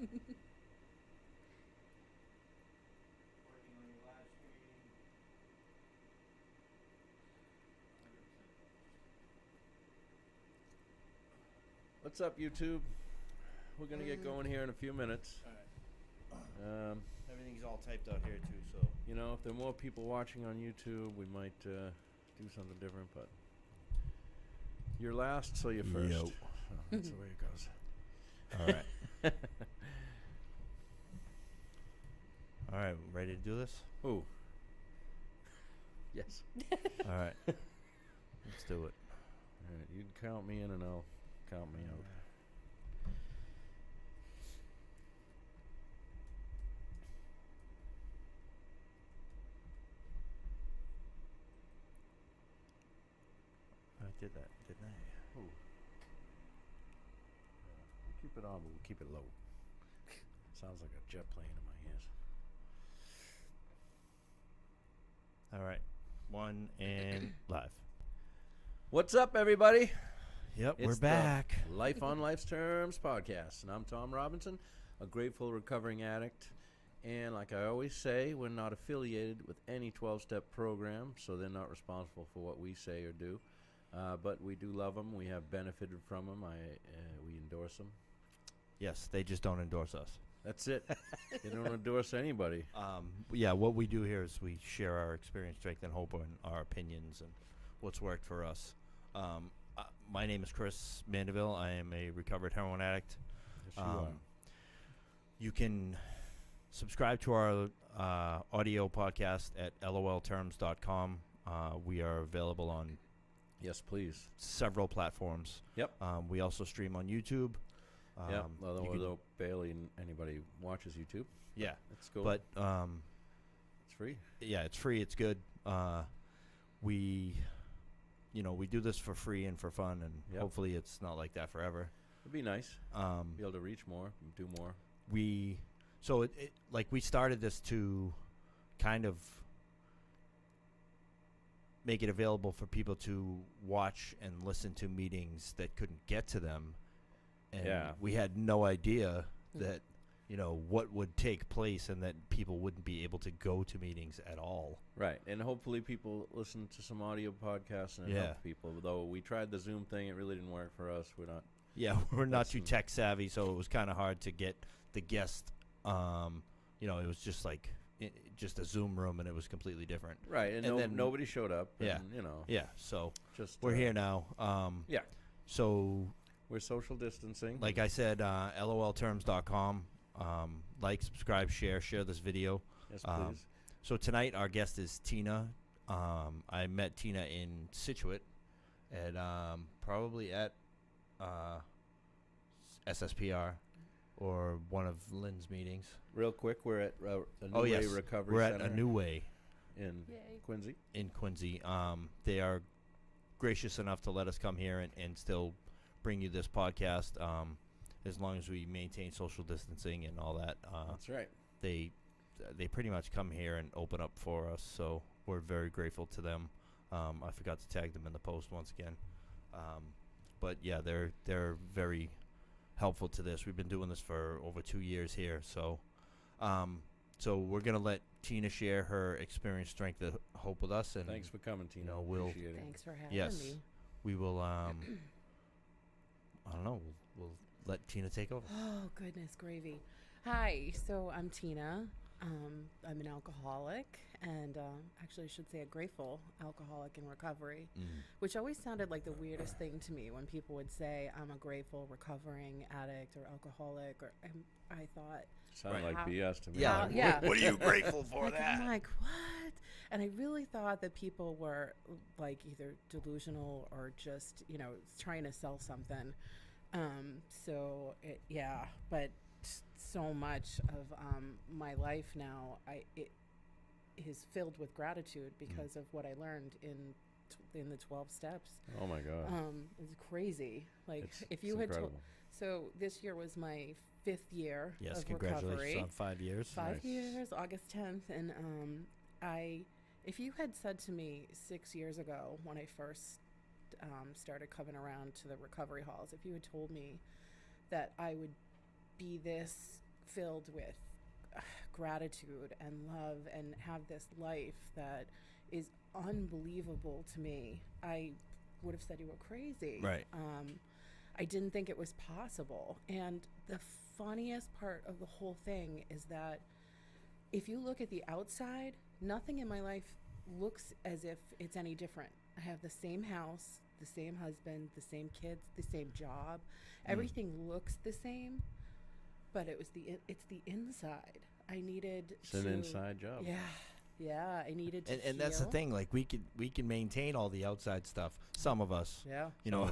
on your live stream. 100%. What's up, YouTube? We're going to get going here in a few minutes. All right. Everything's all typed out here too, so. You know, if there are more people watching on YouTube, we might do something different, but you're last, so you're first. Yo. So that's the way it goes. All right. All right, ready to do this? Ooh. Yes. All right. Let's do it. All right, you can count me in and I'll count me out. I did that, didn't I? Ooh. We'll keep it on, but we'll keep it low. Sounds like a jet plane in my ears. All right. 1 and live. What's up, everybody? Yep, It's we're the back. Life on Life's Terms podcast, and I'm Tom Robinson, a grateful recovering addict. And like I always say, we're not affiliated with any 12-step program, so they're not responsible for what we say or do. But we do love them. We have benefited from them. We endorse them. Yes, they just don't endorse us. That's it. They don't endorse anybody. Yeah, what we do here is we share our experience, strength, and hope, and our opinions and what's worked for us. My name is Chris Mandeville. I am a recovered heroin addict. Yes, you are. You can subscribe to our audio podcast at lolterms.com. We are available on Yes, please. several platforms. Yep. We also stream on YouTube. Yep. you Although can- barely anybody watches YouTube. yeah, That's cool. but it's free. yeah, it's free. It's good. We do this for free and for fun, and Yep. hopefully it's not like that forever. It'd be nice. Be able to reach more, do more. We started this to kind of make it available for people to watch and listen to meetings that couldn't get to them, and Yeah. we had no idea that what would take place and that people wouldn't be able to go to meetings at all. Right, and hopefully people listen to some audio podcasts and it Yeah. helps people. Though we tried the Zoom thing, it really didn't work for us. We're not. Yeah, we're not That's too some- tech savvy, so it was kind of hard to get the guest. It was just like just a Zoom room, and it was completely different. Right, and, And then- nobody showed up. Yeah. And, Yeah, so just we're here now. Yeah, So we're social distancing. like I said, lolterms.com. Like, subscribe, share this video. yes, please. So tonight our guest is Tina. I met Tina in Scituate at probably at SSPR or one of Lynn's meetings. Real quick, we're at a New Oh, Way yes. Recovery We're Center at a New Way in Yay. Quincy. in Quincy. They are gracious enough to let us come here and still bring you this podcast, as long as we maintain social distancing and all that. That's right. They pretty much come here and open up for us, so we're very grateful to them. I forgot to tag them in the post once again, but yeah, they're very helpful to this. We've been doing this for over 2 years here, so we're gonna let Tina share her experience, strength, and hope with us, and Thanks for coming, Tina. we'll- Appreciate it. Thanks for having yes, me. we will. I don't know. We'll let Tina take over. Oh, goodness gravy. Hi, so I'm Tina. I'm an alcoholic, and actually I should say a grateful alcoholic in recovery, which always sounded like the weirdest thing to me when people would say I'm a grateful recovering addict or alcoholic, or I thought, Sounded Right. like BS to me. Yeah. Yeah. What are you grateful for like, that? I'm like, what? And I really thought that people were like either delusional or just, trying to sell something. But so much of my life now, it is filled with gratitude because of what I learned in the 12 steps. Oh my God. It's crazy. Like It's- if you it's had told, incredible. so this year was my 5th year Yes, of congratulations recovery. on 5 years. 5 Nice. years, August 10th, and if you had said to me 6 years ago when I first started coming around to the recovery halls, if you had told me that I would be this filled with gratitude and love and have this life that is unbelievable to me. I would have said you were crazy. Right. I didn't think it was possible. And the funniest part of the whole thing is that if you look at the outside, nothing in my life looks as if it's any different. I have the same house, the same husband, the same kids, the same job. Everything looks the same, but it's the inside. I needed It's an inside job. Yeah, I needed to And that's the heal. thing. Like we can maintain all the outside stuff. Some of us, Yeah. you know,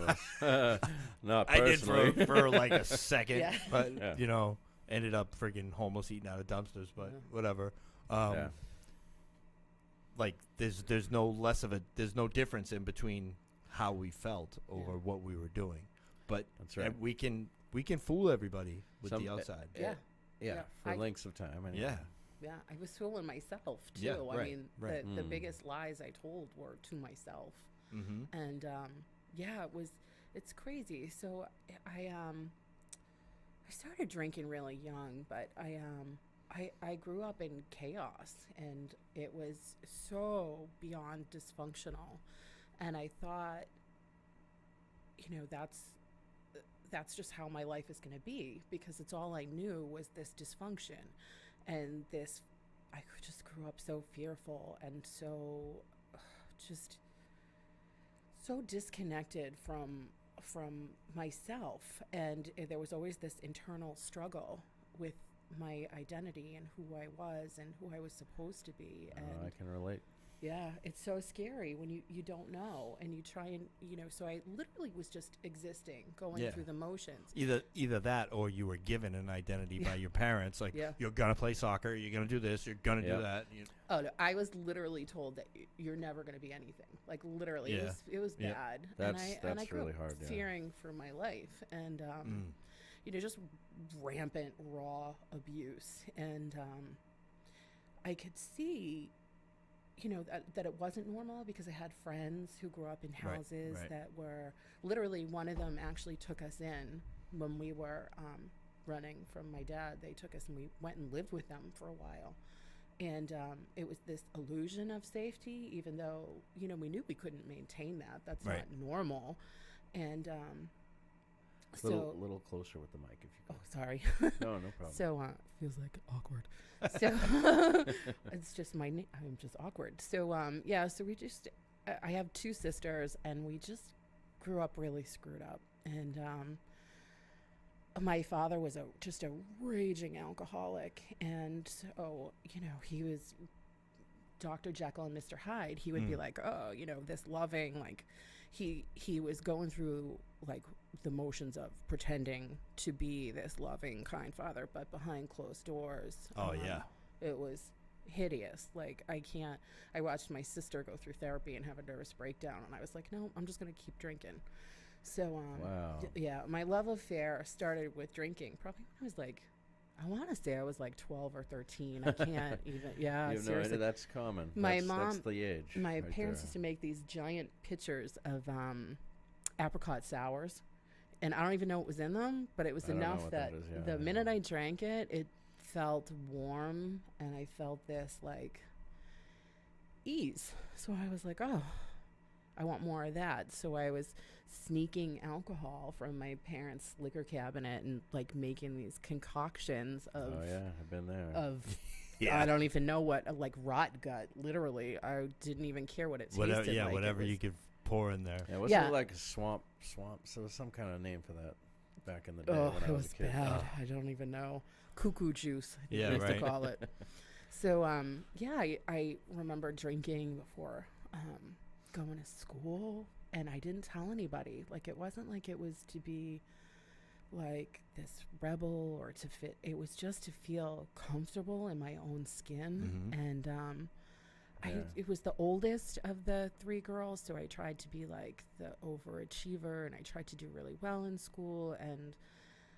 Not I did personally. for like a second, Yeah. but Yeah. you know, ended up freaking homeless, eating out of dumpsters. But Yeah. whatever. Yeah. Like there's no less of a there's no difference in between how we felt over what we were doing, but That's right. we can fool everybody with Some- the outside. Yeah. Yeah, Yeah. for I- lengths of time. Anyway. Yeah. Yeah, I was fooling myself too. Yeah, I right, mean, right. the Mm. biggest lies I told were to myself, Mm-hmm. and yeah, it's crazy. So I started drinking really young, but I grew up in chaos, and it was so beyond dysfunctional, and I thought, you know, that's just how my life is going to be, because it's all I knew was this dysfunction. And this, I just grew up so fearful and so just so disconnected from myself. And there was always this internal struggle with my identity and who I was and who I was supposed to be. And I can relate. yeah, it's so scary when you don't know, and you try and, you know, so I literally was just existing, going Yeah. through the motions. Either that, or you were given an identity by your parents, like Yeah. you're gonna play soccer, you're gonna do this, you're gonna Yep. do that. Oh no, I was literally told that you're never going to be anything. Like literally, Yeah. it was Yeah. bad. That's- and I that's grew really up hard, yeah. fearing for my life, and you know, just rampant raw abuse. And I could see, you know, that it wasn't normal, because I had friends who grew up in Right, houses right. that were literally, one of them actually took us in when we were running from my dad. They took us and we went and lived with them for a while. And it was this illusion of safety, even though, you know, we knew we couldn't maintain that. That's Right. not normal. And Little closer with the mic if you oh, could. sorry. No, no problem. So feels like awkward. So it's just I'm just awkward. So yeah. So we just I have two sisters, and we just grew up really screwed up. And my father was just a raging alcoholic, and so, you know, he was Dr. Jekyll and Mr. Hyde. He would be like, oh, you know, this loving, like he was going through like the motions of pretending to be this loving, kind father, but behind closed doors. Oh, yeah. It was hideous. Like, I watched my sister go through therapy and have a nervous breakdown, and I was like, no, I'm just going to keep drinking. So, Wow. yeah, my love affair started with drinking probably when I was like, I want to say I was like 12 or 13. I can't even, yeah, You have no seriously. idea. That's common. My That's mom- the age. My right parents there. used to make these giant pitchers of apricot sours, and I don't even know what was in them, but it was I don't know enough what that that is, yeah, the yeah. minute I drank it, it felt warm, and I felt this like ease. So I was like, oh, I want more of that. So I was sneaking alcohol from my parents' liquor cabinet and like making these concoctions of Oh yeah, I've been there. Yeah. I don't even know what, like rot gut. Literally, I didn't even care what it tasted Whatever, like. It whatever was- you could pour in there. Yeah, wasn't Yeah. it like a swamp? So there was some kind of name for that back in the day Oh, when it I was was a kid. bad. I don't even know. Cuckoo juice, I think Yeah, we used right. to call it. So, yeah, I remember drinking before going to school, and I didn't tell anybody. Like, it wasn't like it was to be like this rebel or to fit. It was just to feel comfortable in my own skin. Mhm. And Yeah. it was the oldest of the three girls, so I tried to be like the overachiever, and I tried to do really well in school, and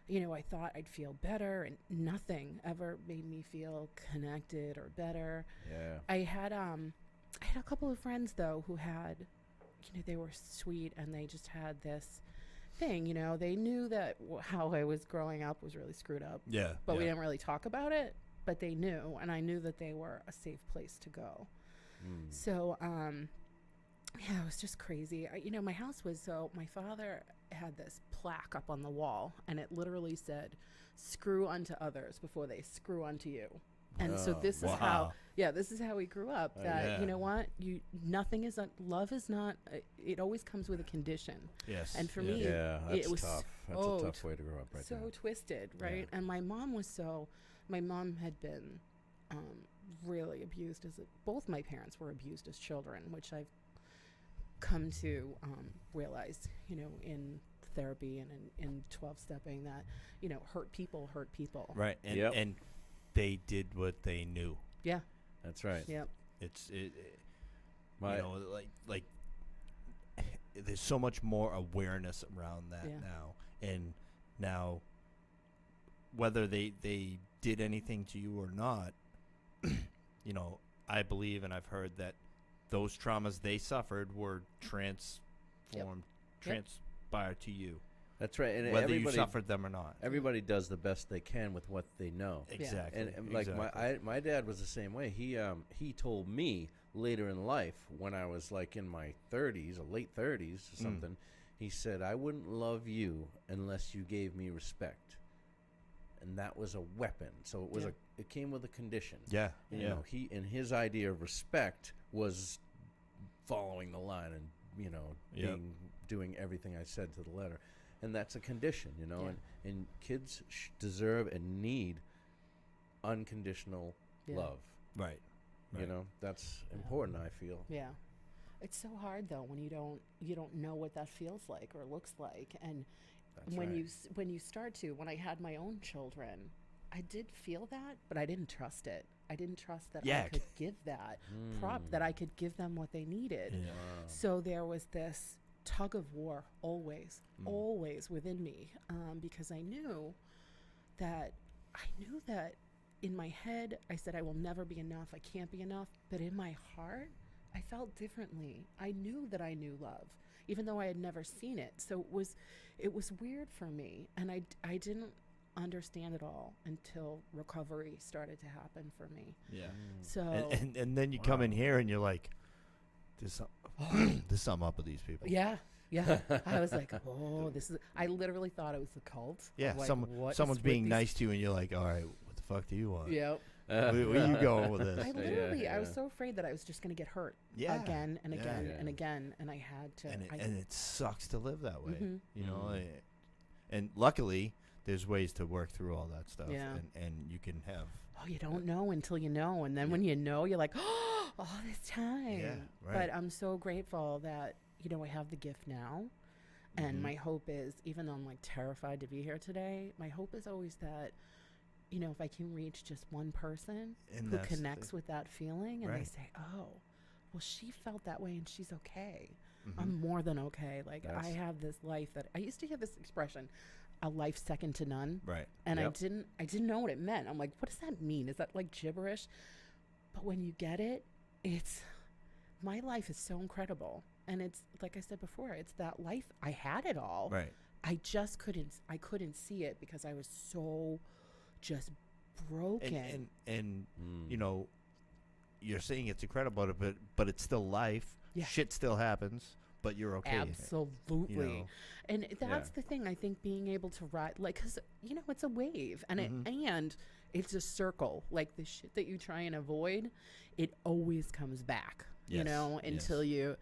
you know, I thought I'd feel better, and nothing ever made me feel connected or better. Yeah. I had a couple of friends though who had, you know, they were sweet, and they just had this thing, you know. They knew that how I was growing up was really screwed up, Yeah. but we yeah. didn't really talk about it. But they knew, and I knew that they were a safe place to go. So, yeah, it was just crazy. You know, my house was my father had this plaque up on the wall, and it literally said, "Screw unto others before they screw unto you." And so this is how, this is how we grew up. That yeah. you know what, nothing is love is not. It always comes with a condition. Yes. And for yes. me, Yeah, that's it was tough. That's a tough way to grow up, right so there. twisted, right? And my mom was my mom had been really abused both my parents were abused as children, which I've come to realize, you know, in therapy and in 12-stepping, that, you know, hurt people. Right. And Yep. and they did what they knew. Yeah. That's right. Yep. You My- know, like there's so much more awareness around that Yeah. now. And now, whether they did anything to you or not, you know, I believe and I've heard that those traumas they suffered were transpired to you, That's right. And whether you everybody suffered them or not. everybody does the best they can with what they know. Exactly. And like my dad was the same way. He told me later in life, when I was like in my 30s or late 30s or something, he said, "I wouldn't love you unless you gave me respect." And that was a weapon. So it was it came with a condition. Yeah. You know, his idea of respect was following the line and, you know, doing everything I said to the letter. And that's a condition, you know, and kids deserve and need unconditional love. Right. You know, that's important, I feel. Yeah. It's so hard though when you don't know what that feels like or looks like. And That's when right. you start to, when I had my own children, I did feel that, but I didn't trust it. I didn't trust that I could give that that I could give them what they needed. Yeah. So there was this tug of war always within me, because I knew that in my head I said I will never be enough. I can't be enough. But in my heart, I felt differently. I knew that I knew love, even though I had never seen it. So it was weird for me, and I didn't understand it all until recovery started to happen for me. Yeah. So And then you come in here and you're like, there's something up with these people. yeah. I was like, oh, I literally thought it was a cult. Yeah. Like, Someone's what is with being these- nice to you and you're like, all right, what the fuck do you want? Yep. Where you going with this? I literally, I was yeah. so afraid that I was just going to get hurt Yeah. again and Yeah. again Yeah. and again. And I had to. And it sucks to live that way, Mhm. you know. Mhm. And luckily, there's ways to work through all that stuff. Yeah. And you can have. Oh, you don't know until you know. And then when you know, you're like, oh, all this time. Yeah, right. But I'm so grateful that, you know, I have the gift now. And Mhm. my hope is, even though I'm like terrified to be here today, my hope is always that, you know, if I can reach just one person And who that's the connects thing. with that feeling and they Right. say, oh, well, she felt that way and she's okay. Mhm. I'm more than okay. Like, I That's- have this life that I used to hear this expression, a life second to none. Right. And Yep. I didn't know what it meant. I'm like, what does that mean? Is that like gibberish? But when you get it, my life is so incredible. And it's, like I said before, it's that life, I had it all. Right. I just couldn't see it because I was so just broken. And you know, you're saying it's incredible, but it's still life. Yeah. Shit still happens, but you're okay. in it, Absolutely. you know? And that's the thing, I think, being able to ride, like, because, you know, it's a wave and and it's a circle. Like, the shit that you try and avoid, it always comes back, you Yes, know, until you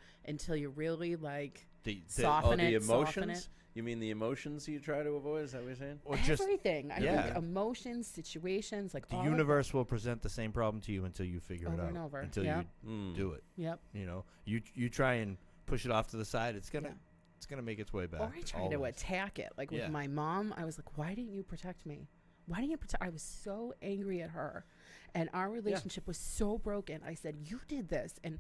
really, like, The- soften the it, soften emotions? it. You mean the emotions you try to avoid? Is that what you're saying? or just Everything. I yeah. think emotions, situations, like the all of universe will present the same problem to you until you figure it Over out. and over, Until yeah. you do it. it. Yep. You know, you try and push it off to the side. It's gonna make its way back. Or I try to always. attack it. Like with Yeah. my mom, I was like, why didn't you protect me? Why didn't you protect? I was so angry at her. And our relationship was so broken. I said, you did this. And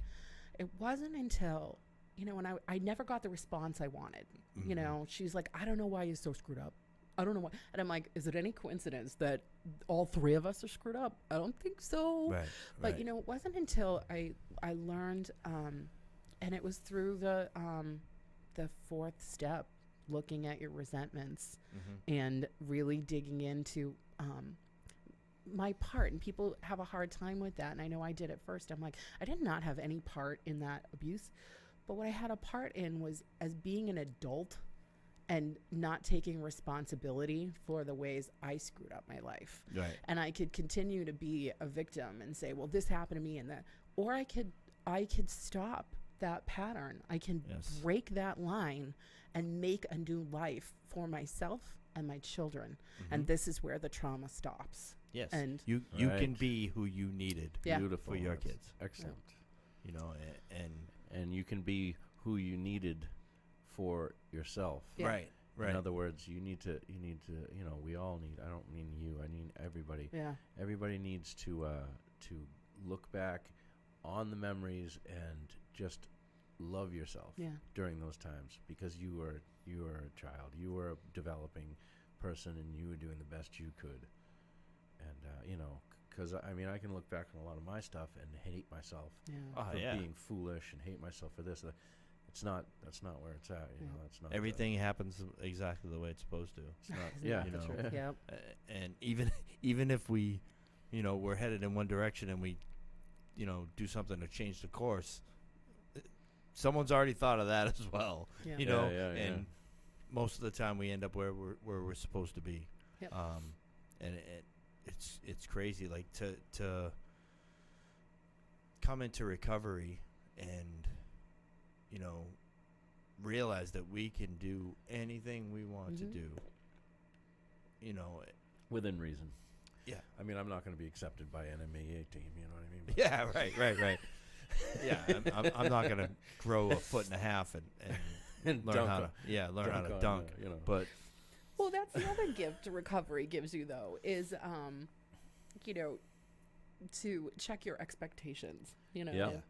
it wasn't until, you know, and I never got the response I wanted. You know, she's like, I don't know why you're so screwed up. I don't know why. And I'm like, is it any coincidence that all three of us are screwed up? I don't think so. Right. But, right. you know, it wasn't until I learned, and it was through the fourth step, looking at your resentments Mm-hmm. and really digging into my part. And people have a hard time with that. And I know I did at first. I'm like, I did not have any part in that abuse. But what I had a part in was as being an adult and not taking responsibility for the ways I screwed up my life. Right. And I could continue to be a victim and say, well, this happened to me and that, or I could stop that pattern. I can Yes. break that line and make a new life for myself and my children. And this is where the trauma stops. Yes. And you Right. can be who you needed. Yeah. Beautiful. For your That's kids. Excellent. You know, And you can be who you needed for yourself. Yeah. right. In other words, you need to, you know, we all need, I don't mean you, I mean everybody. yeah, Everybody needs to look back on the memories and just love yourself yeah, during those times, because you were a child, you were a developing person, and you were doing the best you could. And you know, because I mean, I can look back on a lot of my stuff and hate myself yeah. Oh, for yeah. being foolish and hate myself for this. That's not where it's at. You Yeah. know, that's not Everything happens exactly the way it's supposed to. It's not. Isn't Yeah, that the that's truth? right. Yep. And even if we, you know, we're headed in one direction and we, you know, do something to change the course, someone's already thought of that as well. Yeah. You know, Yeah, yeah, and yeah. most of the time we end up where we're supposed to be. Yep. And it's crazy, like to come into recovery and, you know, realize that we can do anything we want to Mhm. do. You know, Within reason. yeah. I mean, I'm not going to be accepted by an MMA team. You know what I mean? But Yeah, right. Yeah, I'm not gonna grow a foot and a half and and learn dunk how on- to learn how to on, dunk. you know. But Well, that's the other gift recovery gives you, though, is, you know, to check your expectations. You know, Yeah.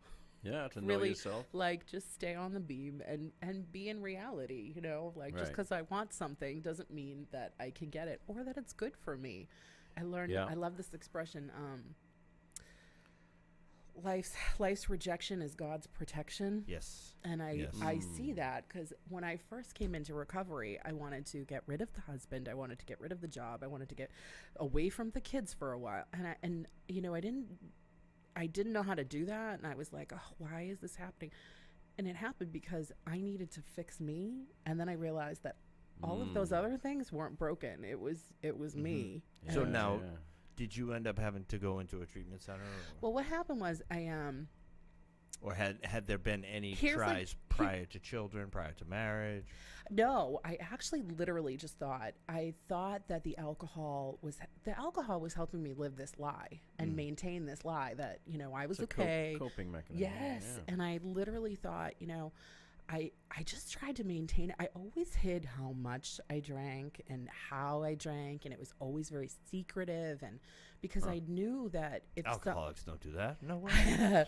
Yeah, to know Really, yourself. like just stay on the beam and be in reality. You know, like just Right. because I want something doesn't mean that I can get it or that it's good for me. I learned. Yeah. I love this expression. Life's rejection is God's protection. yes, And I Yes. see that because when I first came into recovery, I wanted to get rid of the husband. I wanted to get rid of the job. I wanted to get away from the kids for a while. And you know, I didn't know how to do that. And I was like, oh, why is this happening? And it happened because I needed to fix me. And then I realized that all of those other things weren't broken. It was me. So And- now- Did you end up having to go into a treatment center, well, what happened was or had there been any Here's the- tries prior to children, prior to marriage? No, I actually literally just thought that the alcohol was helping me live this lie and maintain this lie that, you know, I was It's a okay. coping mechanism. Yes. Yeah. And I literally thought, you know, I just tried to maintain it. I always hid how much I drank and how I drank, and it was always very secretive, and because I knew that if Alcoholics don't do that. No way.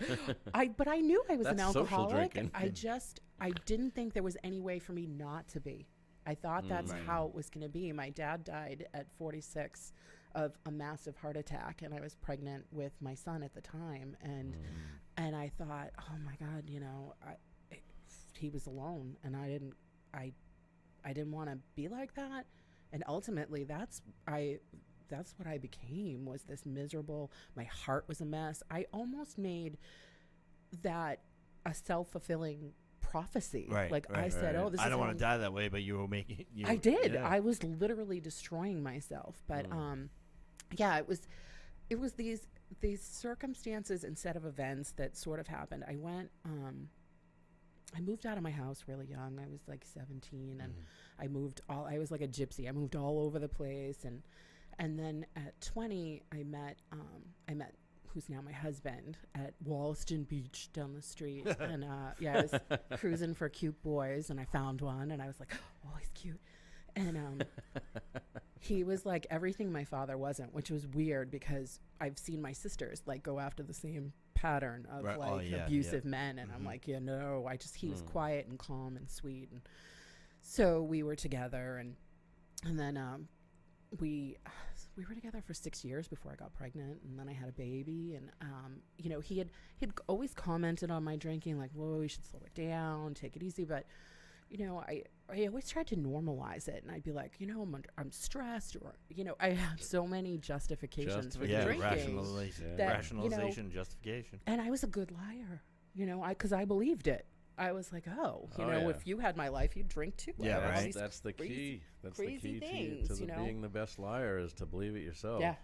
but I knew I was an That's social alcoholic. drinking. I didn't think there was any way for me not to be. I thought that's Right. how it was going to be. My dad died at 46 of a massive heart attack, and I was pregnant with my son at the time, and I thought, oh my God, you know, he was alone, and I didn't want to be like that, and ultimately that's what I became, was this miserable. My heart was a mess. I almost made that a self-fulfilling prophecy. Right, Like I right, said, right. oh, this I is don't how want to die that way, but you were making. I did. Yeah. I was literally destroying myself. But yeah, it was these circumstances and set of events that sort of happened. I moved out of my house really young. I was like 17, and I was like a gypsy. I moved all over the place, and then at 20, I met who's now my husband at Wollaston Beach down the street. And yeah, I was cruising for cute boys, and I found one, and I was like, oh, he's cute. And he was like everything my father wasn't, which was weird because I've seen my sisters like go after the same pattern of Right. like Oh, yeah, abusive yeah. men, and I'm like, yeah, no, he was quiet and calm and sweet, and so we were together, and then we were together for 6 years before I got pregnant, and then I had a baby, and you know, he'd always commented on my drinking, like, whoa, you should slow it down, take it easy, but I always tried to normalize it, and I'd be like, I'm stressed, or I have so many justifications for Yeah, drinking. rationalization, Yeah. That, rationalization, justification. And I was a good liar, because I believed it. I was like, Yeah. if you had my life, you'd drink too. Yeah, All right. these That's the crazy- key. That's crazy the key things, to being the best liar is to believe it yourself. Yeah.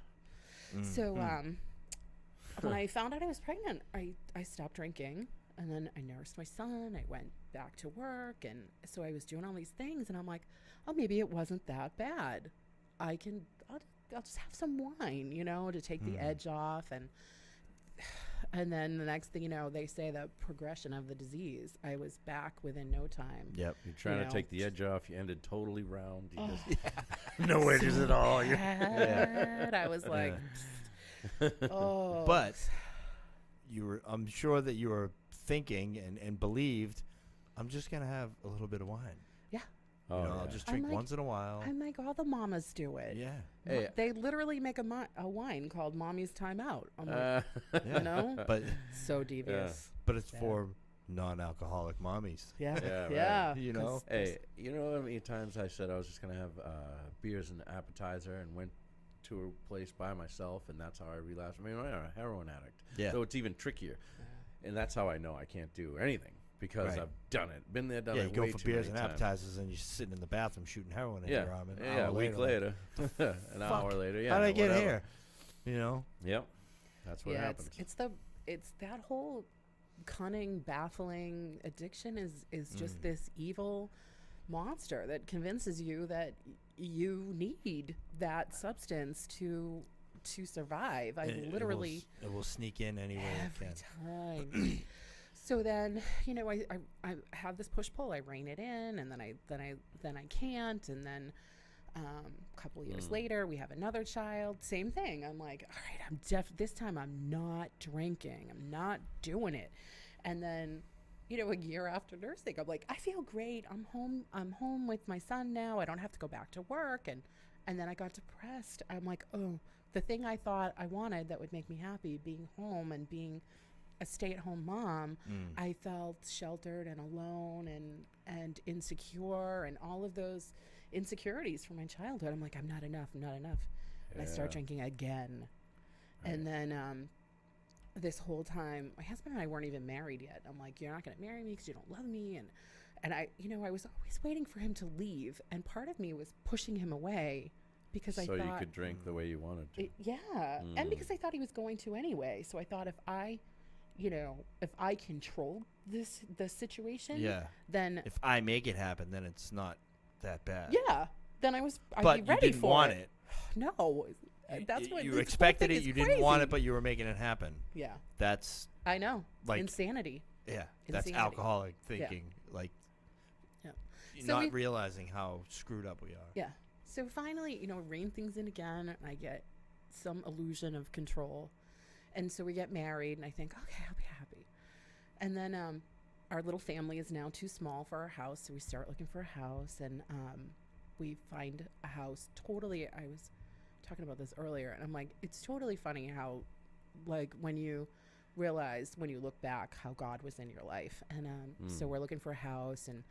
Mm. So when I found out I was pregnant, I stopped drinking, and then I nursed my son. I went back to work, and so I was doing all these things, and I'm like, oh, maybe it wasn't that bad. I'll just have some wine, to take the edge off, and then the next thing you know, they say the progression of the disease. I was back within no time. Yep. You're trying You to know. take the edge off. You ended totally round. You Oh. just, No edges at all. Bad. I was like, oh. But I'm sure that you were thinking and believed, I'm just going to have a little bit of wine. oh, I'll yeah. just I'm drink like- once in a while. I'm like, all the mamas do it. Yeah. Hey, They literally make a wine called Mommy's Time Out. I'm like, yeah. But so devious. it's Yeah. for non-alcoholic mommies. Yeah. Yeah, right. Yeah. You know? 'cause there's- Hey, you know how many times I said I was just going to have beers and appetizer and went to a place by myself, and that's how I relapsed. I mean, I'm a heroin addict. Yeah. So it's even trickier. And that's how I know I can't do anything because Right. I've done it. Been there, done Yeah, it you go way for too beers and many times. appetizers, and you're sitting in the bathroom shooting heroin in Yeah, your arm. And an yeah. hour A week later, later, an hour later. Yeah. How'd I get whatever. here? You know? Yep. That's what yeah, happens. it's that whole cunning, baffling addiction is just this evil monster that convinces you that you need that substance to survive. I And it literally will will sneak in any way it every can. time. So then, I have this push pull. I rein it in, and then I can't, and then a couple of years later, we have another child. Same thing. I'm like, all right, this time I'm not drinking. I'm not doing it. And then, a year after nursing, I'm like, I feel great. I'm home. I'm home with my son now. I don't have to go back to work. And then I got depressed. I'm like, oh, the thing I thought I wanted that would make me happy, being home and being a stay-at-home mom, I felt sheltered and alone and insecure and all of those insecurities from my childhood. I'm like, I'm not enough. I'm not enough. And I start Yeah. drinking again. Right. And then this whole time, my husband and I weren't even married yet. I'm like, you're not going to marry me because you don't love me. And I, I was always waiting for him to leave. And part of me was pushing him away because I so thought, you could drink the way you wanted to. and because I thought he was going to anyway. So I thought if I control the situation, Yeah. then If I make it happen, then it's not that bad. then I'd But be you ready didn't for want it. No, that's what You this whole expected thing it. is You didn't want crazy. it, but you were making it happen. Yeah, That's I know. Like- Insanity. that's Insanity. alcoholic thinking. Like, Yeah. you're So not we- realizing how screwed up we are. Yeah. So finally, rein things in again, and I get some illusion of control. And so we get married, and I think, okay, I'll be happy. And then our little family is now too small for our house, so we start looking for a house, and we find a house totally. I was talking about this earlier, and I'm like, it's totally funny how, like, when you realize, when you look back, how God was in your life. And so we're looking for a house, and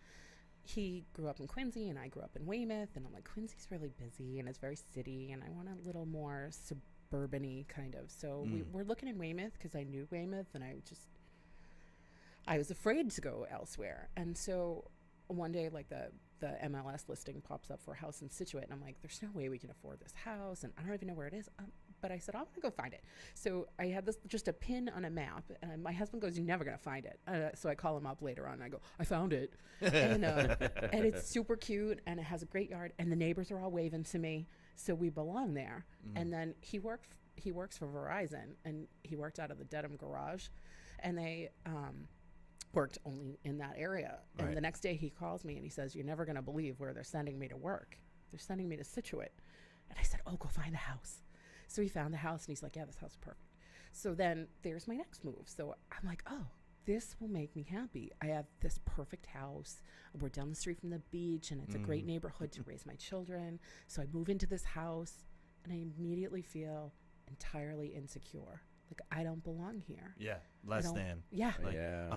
he grew up in Quincy and I grew up in Weymouth, and I'm like, Quincy's really busy and it's very city, and I want a little more suburban-y kind of. So we're looking in Weymouth because I knew Weymouth, and I was afraid to go elsewhere. And so one day, like, the MLS listing pops up for a house in Scituate, and I'm like, there's no way we can afford this house, and I don't even know where it is. But I said, I'm gonna go find it. So I had this, just a pin on a map, and my husband goes, you're never gonna find it. So I call him up later on, and I go, I found it. And it's super cute, and it has a great yard, and the neighbors are all waving to me, so we belong there. And then he works for Verizon, and he worked out of the Dedham garage, and they worked only in that area. Right. And the next day he calls me and he says, you're never going to believe where they're sending me to work. They're sending me to Scituate. And I said, oh, go find the house. So he found the house, and he's like, yeah, this house is perfect. So then there's my next move. So I'm like, oh, this will make me happy. I have this perfect house. We're down the street from the beach, and it's a great neighborhood to raise my children. So I move into this house, and I immediately feel entirely insecure. Like, I don't belong here. Yeah. Less don't- than. Yeah. Like, yeah.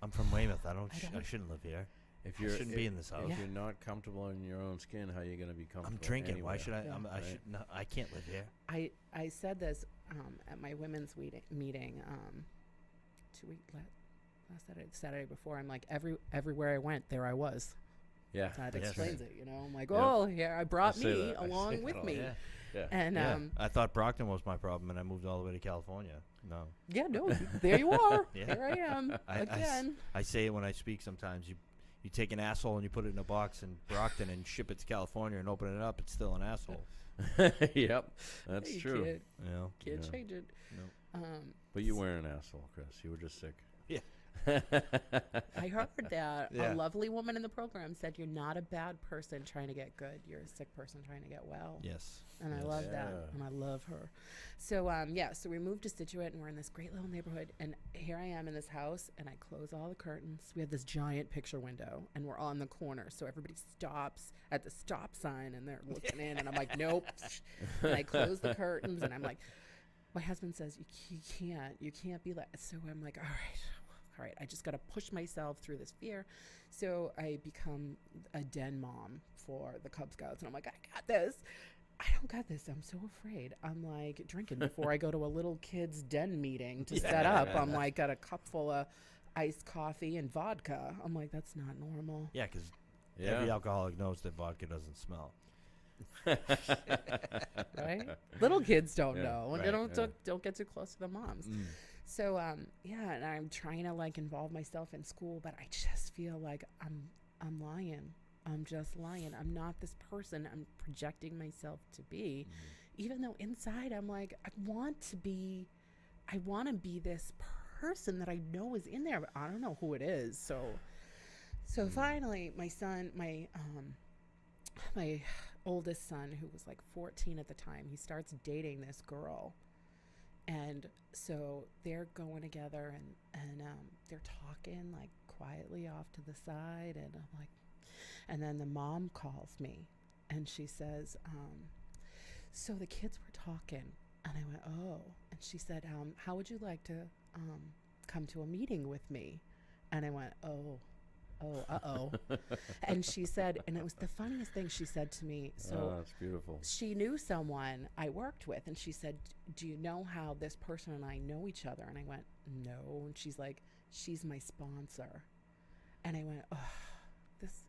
I'm from Weymouth. I I don't- shouldn't live here. If I shouldn't be in this house. If you're not comfortable in your own skin, how are you going to be comfortable? I'm drinking. Why anywhere? should I? Yeah. I Right. should. No, I can't live here. I said this at my women's meeting 2 weeks last Saturday before. I'm like everywhere I went, there I was. Yeah. That Yes. explains it. You know, I'm like, Yep. oh, here I brought I say me that. I say along that with all me, the Yeah. Yeah. and Yeah. I thought Brockton was my problem, and I moved all the way to California. No. yeah, no, there you are. Yeah. Here I am again. I say it when I speak sometimes. You take an asshole and you put it in a box in Brockton and ship it to California and open it up. It's still an asshole. Yep. That's You true. You know. Can't Yeah. change it. No. But you were an asshole, Chris. You were just sick. Yeah. I heard that Yeah. a lovely woman in the program said, "You're not a bad person trying to get good. You're a sick person trying to get well." Yes. And I Yes. love that, Yeah. and I love her. So so we moved to Situate, and we're in this great little neighborhood. And here I am in this house, and I close all the curtains. We have this giant picture window, and we're on the corner, so everybody stops at the stop sign, and they're looking in, and I'm like, nope. And I close the curtains, and I'm like, my husband says, you can't be like. So I'm like, all right, I just got to push myself through this fear. So I become a den mom for the Cub Scouts, and I'm like, I got this. I don't got this. I'm so afraid. I'm like drinking before I go to a little kids' den meeting to set up. I'm like, got a cup full of iced coffee and vodka. I'm like, that's not normal. Yeah, because Yeah. every alcoholic knows that vodka doesn't smell. Right? Little kids don't Yeah, know. And right, they yeah. don't get too close to their moms. So and I'm trying to like involve myself in school, but I just feel like I'm lying. I'm just lying. I'm not this person I'm projecting myself to be, even though inside I'm like, I want to be this person that I know is in there, but I don't know who it is. So finally, my son, my oldest son, who was like 14 at the time, he starts dating this girl. And so they're going together and they're talking like quietly off to the side. And I'm like, and then the mom calls me and she says, so the kids were talking. And I went, oh. And she said, how would you like to come to a meeting with me? And I went, uh-oh. And she said, and it was the funniest thing she said to me. So that's beautiful. she knew someone I worked with, and she said, do you know how this person and I know each other? And I went, no. And she's like, she's my sponsor. And I went, oh, this,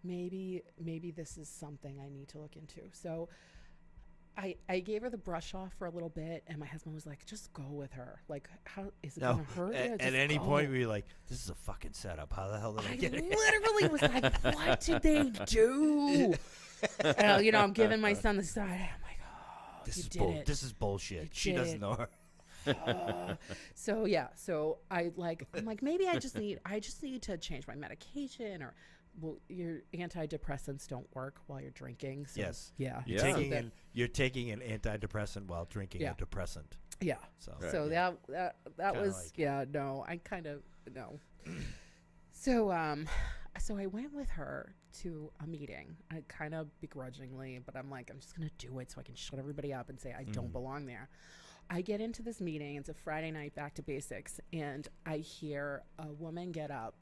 maybe this is something I need to look into. So I gave her the brush off for a little bit, and my husband was like, just go with her. Like, how is it No, going to hurt? at Just any go. point were you like, this is a fucking setup. How the hell did I I get here? literally was like, what did they do? And, I'm giving my son the side. I'm like, oh, This you is did it. This is bullshit. You She did doesn't it. know her. So I'm like, maybe I just need to change my medication, or well, your antidepressants don't work while you're drinking. So Yes. yeah, You're Yeah. taking you're taking an antidepressant while drinking Yeah. a depressant. yeah. So Right. So yeah. that Kinda was like- I kind of no. So I went with her to a meeting. I kind of begrudgingly, but I'm like, I'm just gonna do it so I can shut everybody up and say I don't belong there. I get into this meeting. It's a Friday night, back to basics, and I hear a woman get up,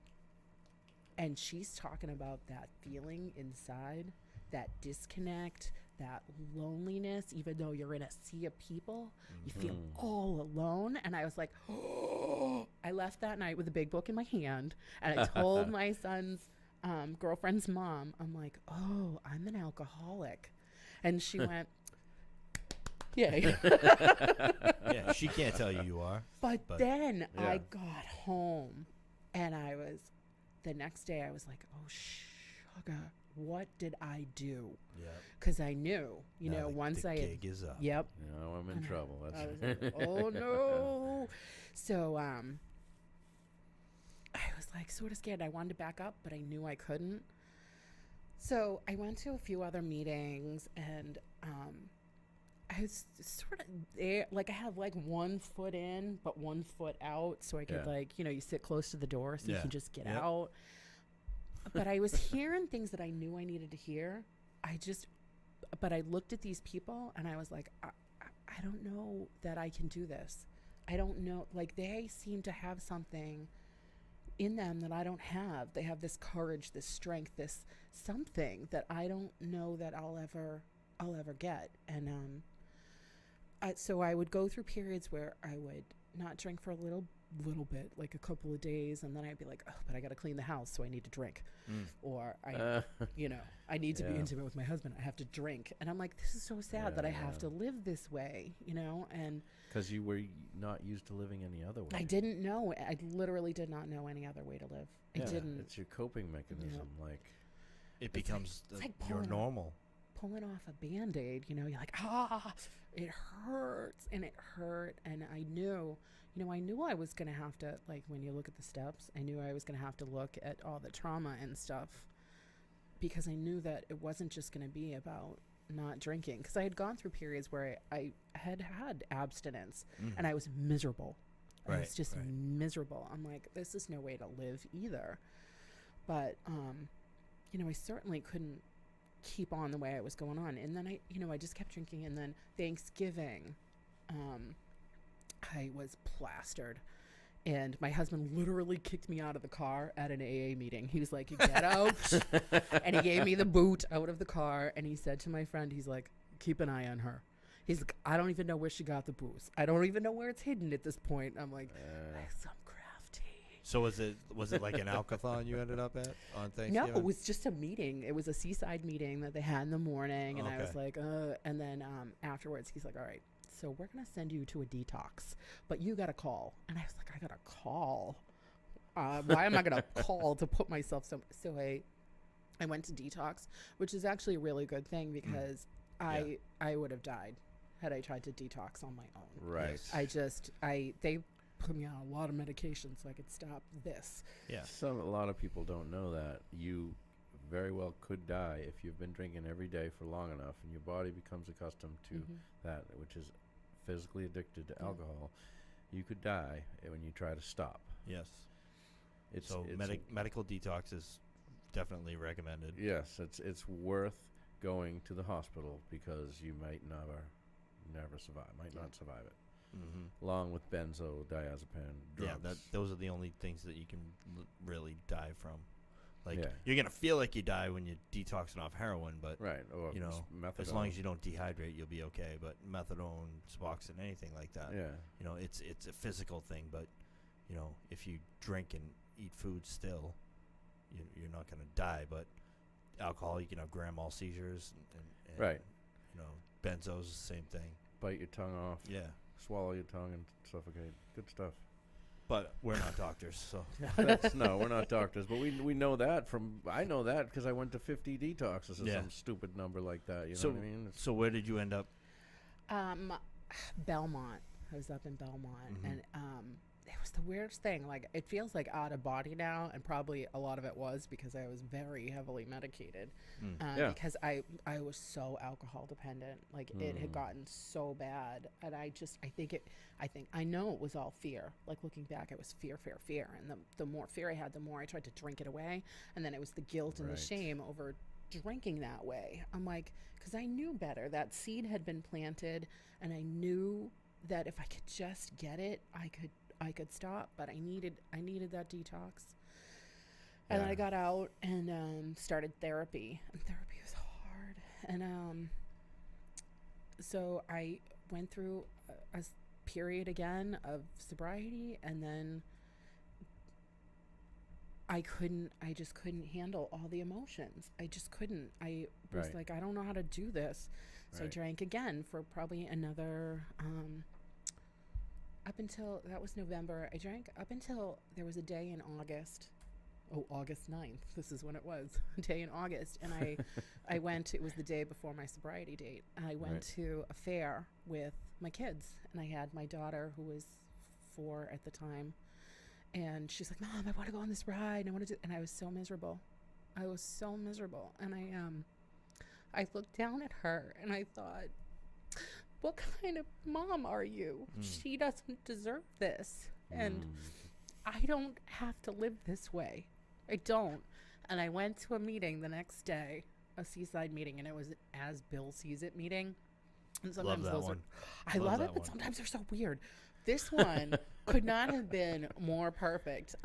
and she's talking about that feeling inside, that disconnect, that loneliness. Even though you're in a sea of people, you feel all alone. And I was like, oh. I left that night with a big book in my hand, and I told my son's girlfriend's mom, I'm like, oh, I'm an alcoholic. And she went, yay. Yeah, she can't tell you are. But then Yeah. I got home, and the next day I was like, oh, sugar, what did I do? Yeah. Because I knew, Now once the I had, gig is up. yep. I'm in And trouble. I That's was like, oh no. So I was like sort of scared. I wanted to back up, but I knew I couldn't. So I went to a few other meetings, and I was sort of there, like I had like 1 foot in but 1 foot out, so I could Yeah. you sit close to the door so you Yeah. can just get Yep. out. But I was hearing things that I knew I needed to hear. But I looked at these people and I was like, I don't know that I can do this. I don't know. Like, they seem to have something in them that I don't have. They have this courage, this strength, this something that I don't know that I'll ever get. And so I would go through periods where I would not drink for a little bit, like a couple of days, and then I'd be like, oh, but I got to clean the house, so I need to drink. Or I need to be intimate with my husband, I have to drink. And I'm like, this is so sad that I have to live this way, and because you were not used to living any other way. I didn't know. I literally did not know any other way to live. I didn't. It's your coping mechanism. Like, it becomes like your pulling normal. Pulling off a Band-Aid, you're like, it hurts, and it hurt. And I knew I was going to have to, like, when you look at the steps, I knew I was going to have to look at all the trauma and stuff, because I knew that it wasn't just going to be about not drinking. Because I had gone through periods where I had abstinence, and I was miserable. I was just miserable. I'm like, this is no way to live either. But, I certainly couldn't keep on the way I was going on. And then I just kept drinking. And then Thanksgiving, I was plastered, and my husband literally kicked me out of the car at an AA meeting. He was like, you get out. And he gave me the boot out of the car, and he said to my friend, he's like, keep an eye on her. He's like, I don't even know where she got the booze. I don't even know where it's hidden at this point. I'm like, some crafty. So was it like an alcothon you ended up at on Thanksgiving? No, it was just a meeting. It was a seaside meeting that they had in the morning, and I was like, and then afterwards he's like, all right, so we're going to send you to a detox, but you got to call. And I was like, I got to call? Why am I going to call to put myself so I went to detox, which is actually a really good thing, because I would have died had I tried to detox on my own. right. They put me on a lot of medication so I could stop this. Yeah. A lot of people don't know that you very well could die if you've been drinking every day for long enough, and your body becomes accustomed to that, which is physically addicted to alcohol. You could die when you try to stop. Yes. So medical detox is definitely recommended. Yes, it's worth going to the hospital, because you might never survive. Not survive it. Along with benzodiazepine drugs. Yeah, those are the only things that you can really die from. Like, you're gonna feel like you die when you're detoxing off heroin, but or methadone. as long as you don't dehydrate, you'll be okay. But methadone, Suboxone, anything like that, it's a physical thing. But if you drink and eat food still, you're not gonna die. But alcohol, you can have grand mal seizures, and benzos, the same thing. Bite your tongue off. Yeah. Swallow your tongue and suffocate. Good stuff. But we're not doctors, so. No, we're not doctors. But we know that I know that because I went to 50 detoxes or some stupid number like that. You know what I mean? So where did you end up? Belmont. I was up in Belmont, and it was the weirdest thing. Like, it feels like out of body now, and probably a lot of it was because I was very heavily medicated. Because I was so alcohol dependent. Like, it had gotten so bad, and I know it was all fear. Like, looking back, it was fear, and the more fear I had, the more I tried to drink it away, and then it was the guilt and the shame over drinking that way. I'm like, because I knew better. That seed had been planted, and I knew that if I could just get it, I could stop, but I needed that detox. And then I got out and started therapy, and therapy was hard. And so I went through a period again of sobriety, and then I just couldn't handle all the emotions. I just couldn't. I was like, I don't know how to do this. So I drank again for probably another up until that was November. I drank up until there was a day in August. Oh, August 9th. This is when it was. A day in August. And I went, it was the day before my sobriety date. I went to a fair with my kids. And I had my daughter, who was 4 at the time. And she's like, Mom, I want to go on this ride. And I was so miserable. And I looked down at her and I thought, what kind of mom are you? She doesn't deserve this. And I don't have to live this way. I don't. And I went to a meeting the next day, a Seaside meeting, and it was As Bill Sees It meeting. And sometimes love that one. I love it, but sometimes they're so weird. This one could not have been more perfect.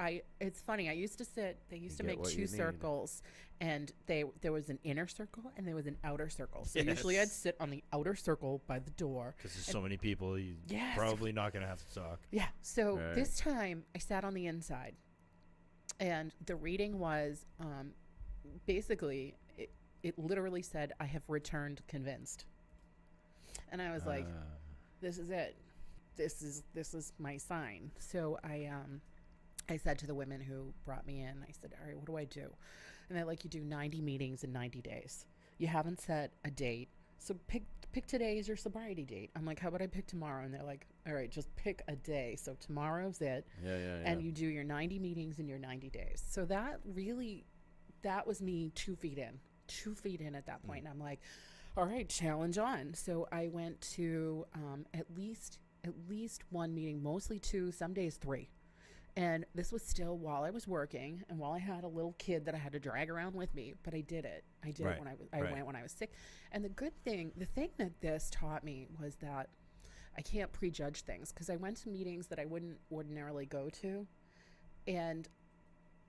It's funny. I used to sit. They used to get make what you two need. circles, and there was an inner circle and there was an outer circle. So usually I'd Yes. sit on the outer circle by the door. Because there's so many people, you're Yes. probably not going to have to talk. Yeah. So Right. this time I sat on the inside, and the reading was basically it literally said, "I have returned convinced," and I was like, "This is it. This is my sign." So I said to the women who brought me in, I said, "All right, what do I do?" And they're like, "You do 90 meetings in 90 days. You haven't set a date, so pick today as your sobriety date." I'm like, "How about I pick tomorrow?" And they're like, "All right, just pick a day. So tomorrow's it, Yeah. and you do your 90 meetings in your 90 days." So that was me 2 feet in at that point. And I'm like, all right, challenge on. So I went to at least one meeting, mostly 2, some days 3. And this was still while I was working and while I had a little kid that I had to drag around with me, but I did it. I did Right, it when I right. went when I was sick. And the thing that this taught me was that I can't prejudge things, because I went to meetings that I wouldn't ordinarily go to, and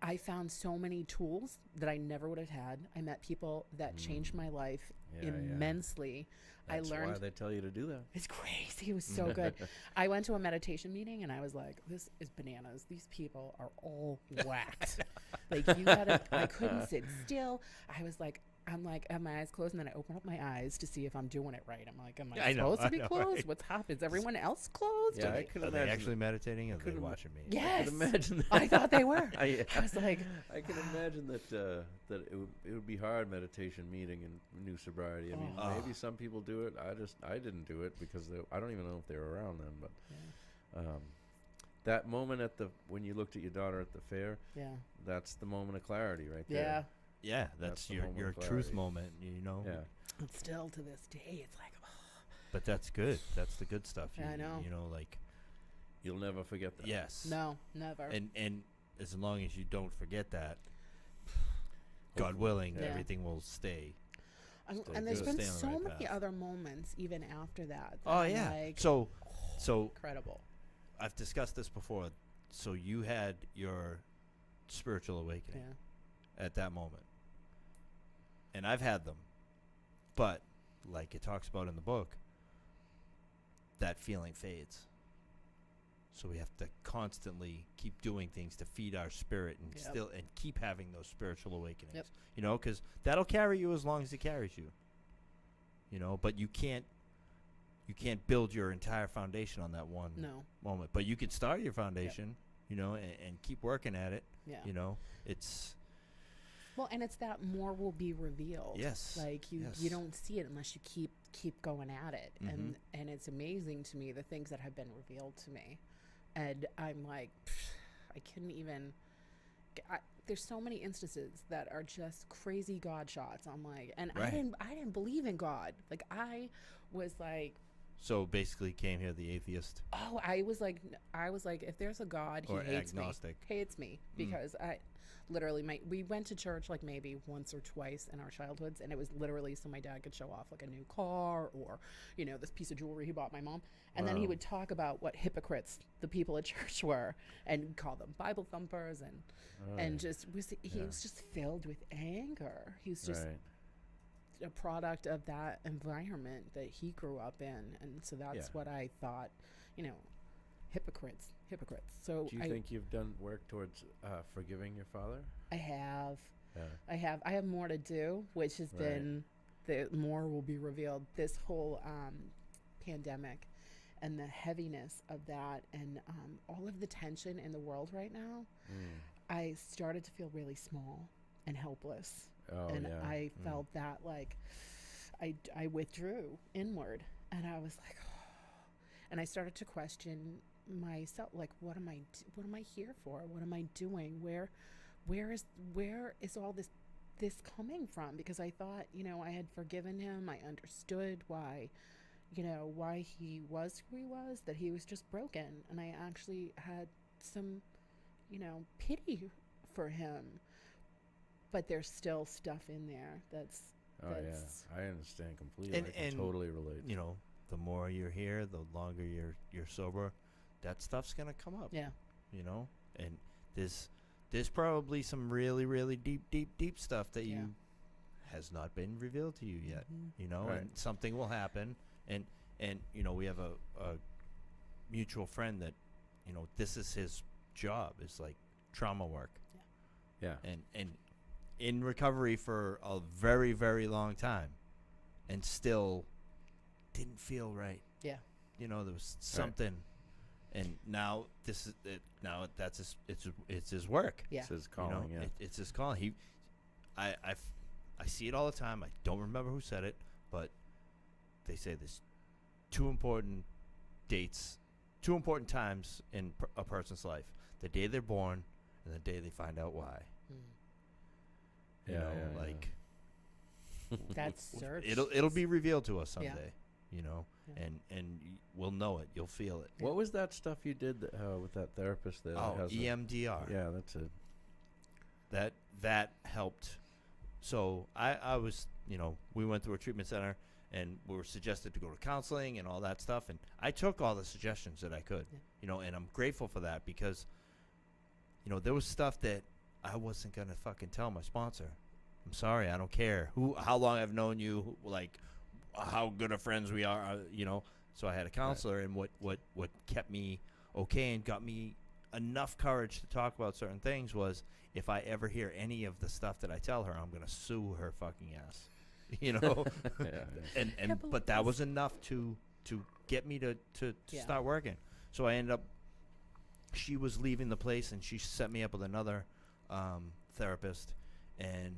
I found so many tools that I never would have had. I met people that changed my life Yeah, yeah. immensely. That's I learned. why they tell you to do that. It's crazy. It was so good. I went to a meditation meeting and I was like, this is bananas. These people are all whacked. Like, I couldn't sit still. I have my eyes closed, and then I open up my eyes to see if I'm doing it right. I'm like, am I supposed to be closed? Right? What's happening? Is everyone else closed? Yeah, Are I they- could Are they imagine. actually meditating? Or are they could've- watching me? I Yes. could imagine that. I thought they were. I I was like, I can imagine that it would be hard meditation meeting in new sobriety. I mean, Oh. maybe some people do it. I didn't do it because I don't even know if they were around then. But that moment when you looked at your daughter at the fair, yeah. that's the moment of clarity right Yeah. there. Yeah, That's that's the your moment of truth clarity. moment, you know? Yeah. And still to this day, it's like, But that's good. That's the good stuff. Yeah, I know. You know, like, You'll never forget that. yes. no, never. And as long as you don't forget that, God willing, Yeah. everything will stay. Still And there's good. been Stay on the so right many path. other moments even after that. that Oh, I'm yeah. like, So incredible. I've discussed this before. So you had your spiritual awakening Yeah. at that moment. And I've had them. But like it talks about in the book, that feeling fades. So we have to constantly keep doing things to feed our spirit and Yep. and keep having those spiritual awakenings. Yep. You know, cuz that'll carry you as long as it carries you. You know, but you can't build your entire foundation on that one No. moment. But you can start your foundation, you know, and keep working at it. Yeah. You know, it's Well, and it's that more will be revealed. Yes. Like you Yes. don't see it unless you keep going at it. Mhm. And it's amazing to me the things that have been revealed to me. And I'm like, I couldn't even there's so many instances that are just crazy God shots. I'm like, and Right. I didn't believe in God. Like I was like, so basically came here the atheist. oh, I was like, if there's a God, he Or hates agnostic. me. Hates me because I literally we went to church like maybe once or twice in our childhoods, and it was literally so my dad could show off like a new car or this piece of jewelry he bought my mom, and then he Wow. would talk about what hypocrites the people at church were and call them Bible thumpers and just he was just filled with anger. He was just Right. a product of that environment that he grew up in, and so that's Yeah. what I thought. Hypocrites. So Do you think you've done work towards forgiving your father? I have. Yeah. I have more to do, which has Right. been the more will be revealed. This whole pandemic and the heaviness of that, and all of the tension in the world right now. I started to feel really small and helpless. Oh, And yeah. I felt that like I withdrew inward, and I was like, and I started to question myself, like, what am I here for? What am I doing? Where is all this coming from? Because I thought, I had forgiven him. I understood why he was who he was, that he was just broken, and I actually had some pity for him. But there's still stuff in there that's Oh, that's yeah. I understand completely. I can And- totally relate. You know, the more you're here, the longer you're sober, that stuff's gonna come up. Yeah. You know, and there's probably some really really deep stuff that Yeah. you has not been revealed to you yet. Mhm. You know, Right. and something will happen, and you know, we have a mutual friend that, you know, this is his job, is like trauma work, Yeah. and in recovery for a very very long time, and still didn't feel right. Yeah. You know, there was something, and now this is it. Now that's his, it's his work. Yeah. It's his You know, calling. Yeah. it's his calling. I see it all the time. I don't remember who said it, but they say there's two important dates, two important times in a person's life: the day they're born and the day they find out why. Mm. You Yeah, know, yeah, yeah. like That's search. it'll be revealed to us Yeah. someday. You know, Yeah. and we'll know it. You'll feel it. What was that stuff you did with that therapist there? that Oh, has EMDR. yeah, that's it. That helped. So I was, you know, we went through a treatment center and we were suggested to go to counseling and all that stuff, and I took all the suggestions that I could. Yeah. You know, and I'm grateful for that, because, you know, there was stuff that I wasn't gonna fucking tell my sponsor. I'm sorry, I don't care how long I've known you, like how good of friends we are, you know. So I had a counselor, and what kept me okay and got me enough courage to talk about certain things was, if I ever hear any of the stuff that I tell her, I'm gonna sue her fucking ass, you know. Yeah. and but that was enough to get me to Yeah. start working. So I ended up, she was leaving the place, and she set me up with another therapist, and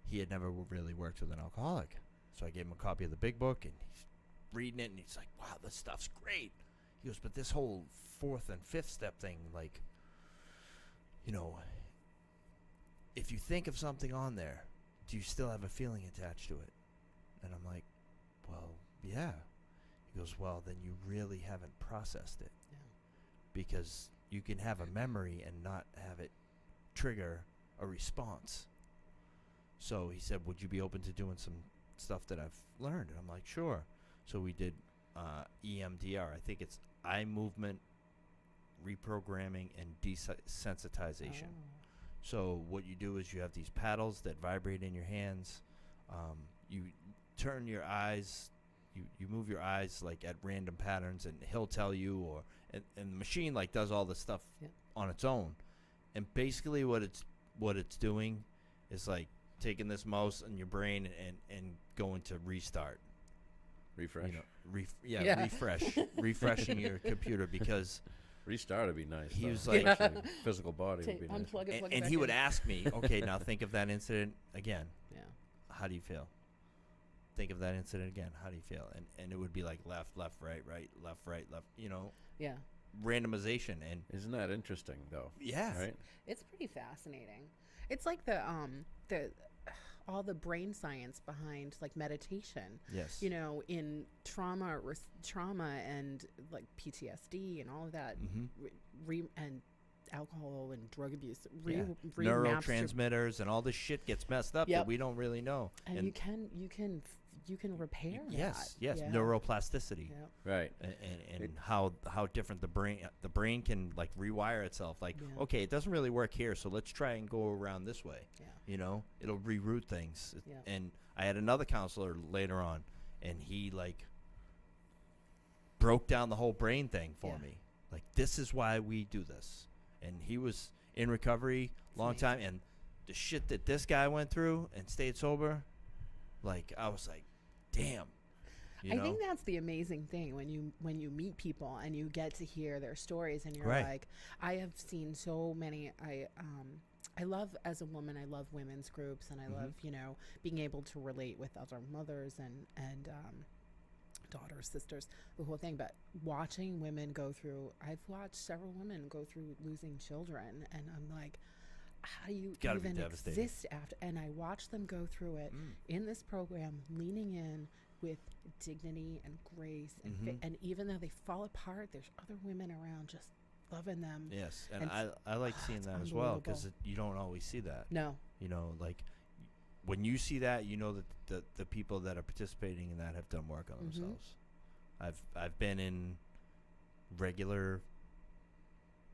he had never really worked with an alcoholic. So I gave him a copy of the big book, and he's reading it, and he's like, wow, this stuff's great. He goes, but this whole 4th and 5th step thing, like, you know, if you think of something on there, do you still have a feeling attached to it? And I'm like, well, yeah. He goes, well, then you really haven't processed it, Yeah. because you can have a memory and not have it trigger a response. So he said, would you be open to doing some stuff that I've learned? And I'm like, sure. So we did EMDR. I think it's eye movement reprogramming and desensitization. Oh. So what you do is you have these paddles that vibrate in your hands. You turn your eyes, you move your eyes like at random patterns, and he'll tell you, and the machine like does all this stuff Yeah. on its own. And basically what it's doing is like taking this mouse in your brain and going to restart. Refresh. You know, Yeah. refreshing your computer, because Restart would be nice. He though. was like- Actually, physical body would be nice. Unplug it, plug it and back he would in. ask me, okay, now think of that incident again. Yeah. How do you feel? Think of that incident again. How do you feel? And it would be like left, right, left, you know, Yeah. randomization. And Isn't that interesting though? yeah, Right. It's pretty fascinating. It's like the all the brain science behind like meditation. yes, You know, in trauma and like PTSD and all of that, and alcohol and drug abuse, yeah. remaps your- Neurotransmitters and all this shit gets messed up Yep. that we don't really know. and you can repair yes, that. yes, Yeah. neuroplasticity. Yep. Right. And It- how different the brain can like rewire itself. Like, Yeah. okay, it doesn't really work here, so let's try and go around this way. Yeah. You know, it'll reroute things. Yeah. And I had another counselor later on, and he like broke down the whole brain thing for Yeah. me. Like, this is why we do this. And he was in recovery long amazing. time, and the shit that this guy went through and stayed sober, like, I was like, damn. You I know? think that's the amazing thing when you meet people and you get to hear their stories, and you're Right. like, I have seen so many. I love, as a woman, I love women's groups, and I Mhm. love, you know, being able to relate with other mothers and daughters, sisters, the whole thing. But watching women go through, I've watched several women go through losing children, and I'm like, how do you Gotta be even devastating. exist after? And I watch them go through it in this program, leaning in with dignity and grace, and Mhm. and even though they fall apart, there's other women around just loving them. Yes, and And I like seeing it's that as well, because unbelievable. you don't always see that. No, You know, like when you see that, you know that the people that are participating in that have done work on Mhm. themselves. I've been in regular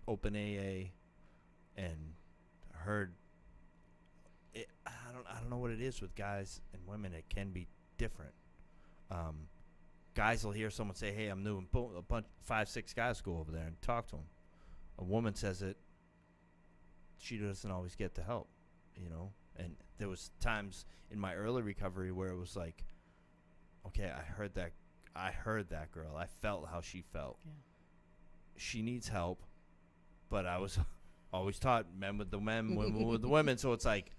open AA and heard it. I don't know what it is with guys and women. It can be different. Guys will hear someone say, "Hey, I'm new," and boom, a bunch, 5-6 guys go over there and talk to them. A woman says it. She doesn't always get the help, you know. And there was times in my early recovery where it was like, okay, I heard that girl. I felt how she felt. Yeah. She needs help, but I was always taught men with the men, women with the women. So it's like,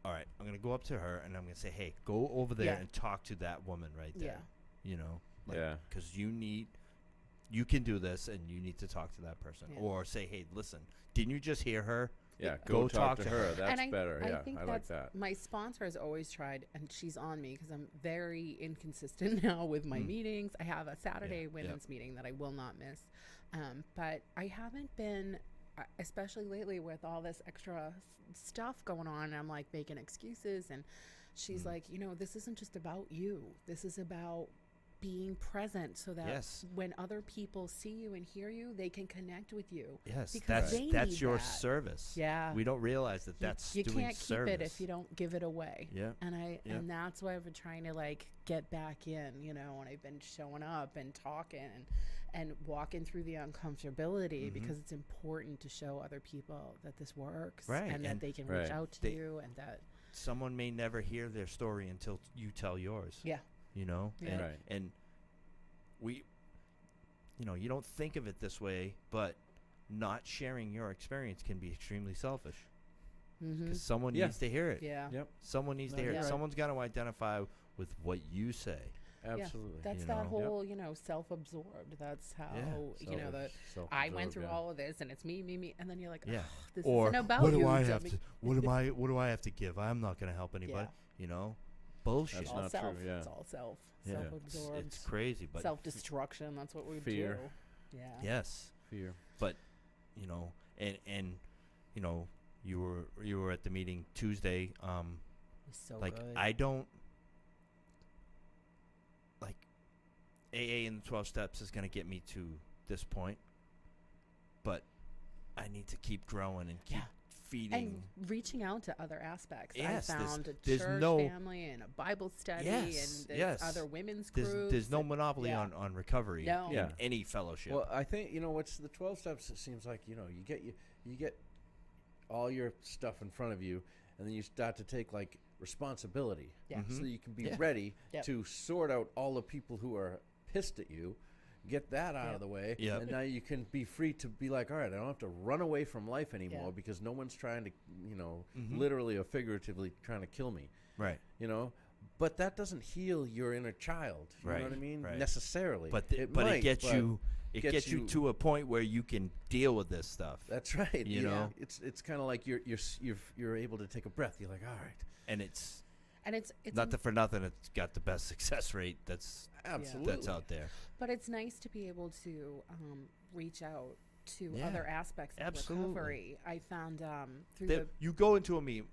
all right, I'm going to go up to her and I'm going to say, hey, go over there Yeah. and talk to that woman right there. Yeah. You know? Like, Yeah. because you can do this and you need to talk to that person. Yeah. Or say, hey, listen, didn't you just hear her? Yeah, Go go talk to her. And That's better. Yeah, think I like that. My sponsor has always tried, and she's on me because I'm very inconsistent now with my meetings. I have a Saturday women's meeting that I will not miss. But I haven't been, especially lately with all this extra stuff going on, and I'm like making excuses. And she's like, this isn't just about you. This is about being present so that Yes. when other people see you and hear you, they can connect with you. Yes, Because they that's need your that. service. Yeah. We don't realize that that's you doing can't service. keep it if you don't give it away. Yeah. And Yeah. and that's why I've been trying to like get back in, and I've been showing up and talking and walking through the uncomfortability because it's important to show other people that this works Right, and that and- they can Right. reach out to you, and that Someone may never hear their story until you tell yours. yeah. You know? Yeah. And, Right. and we, you don't think of it this way, but not sharing your experience can be extremely selfish. Mm-hmm. Because someone Yeah. needs to hear it. Yeah. Yep. Someone needs to No, hear you're it. right. Someone's got to identify with what you say. Absolutely. That's You that know? whole, self-absorbed. That's how, I went through all of this and it's me. And then you're like, Yeah. "Ugh, this Or isn't about what you. do I have dummy." to? What do I have to give? I'm not going to help anybody. Yeah. Bullshit. That's all not self. true, yeah. It's all self. Yeah. Self-absorbed. It's crazy, but Self-destruction. That's what we Fear. do. Yeah. yes. Fear. And you were at the meeting Tuesday. It's so Like good. I don't like AA and the 12 steps is going to get me to this point, but I need to keep growing and keep Yeah. feeding. and reaching out to other aspects. Yes, I there's- found a there's church no- family and a Bible study Yes, and there's yes. other women's groups. There's no and- monopoly yeah. on recovery No. in Yeah. any fellowship. Well, I think what's the 12 steps. It seems like you get all your stuff in front of you, and then you start to take like responsibility. Yeah. Mhm. So you can be Yeah. ready Yep. to sort out all the people who are pissed at you, get that out Yep. of the way, Yep. and now you can be free to be like, all right, I don't have to run away from life anymore Yeah. because no one's trying to, Mhm. literally or figuratively trying to kill me. right. But that doesn't heal your inner child. You know what I Right, mean? right. Necessarily. But it it might, gets but you gets gets you you- to a point where you can deal with this stuff. That's right. You know? it's kind of like you're able to take a breath. You're like, all right, And it's And it's not that for nothing it's got the best success rate that's absolutely. out there. but it's nice to be able to reach out to Yeah. other aspects of Absolutely. recovery. I found through That you go into a meeting.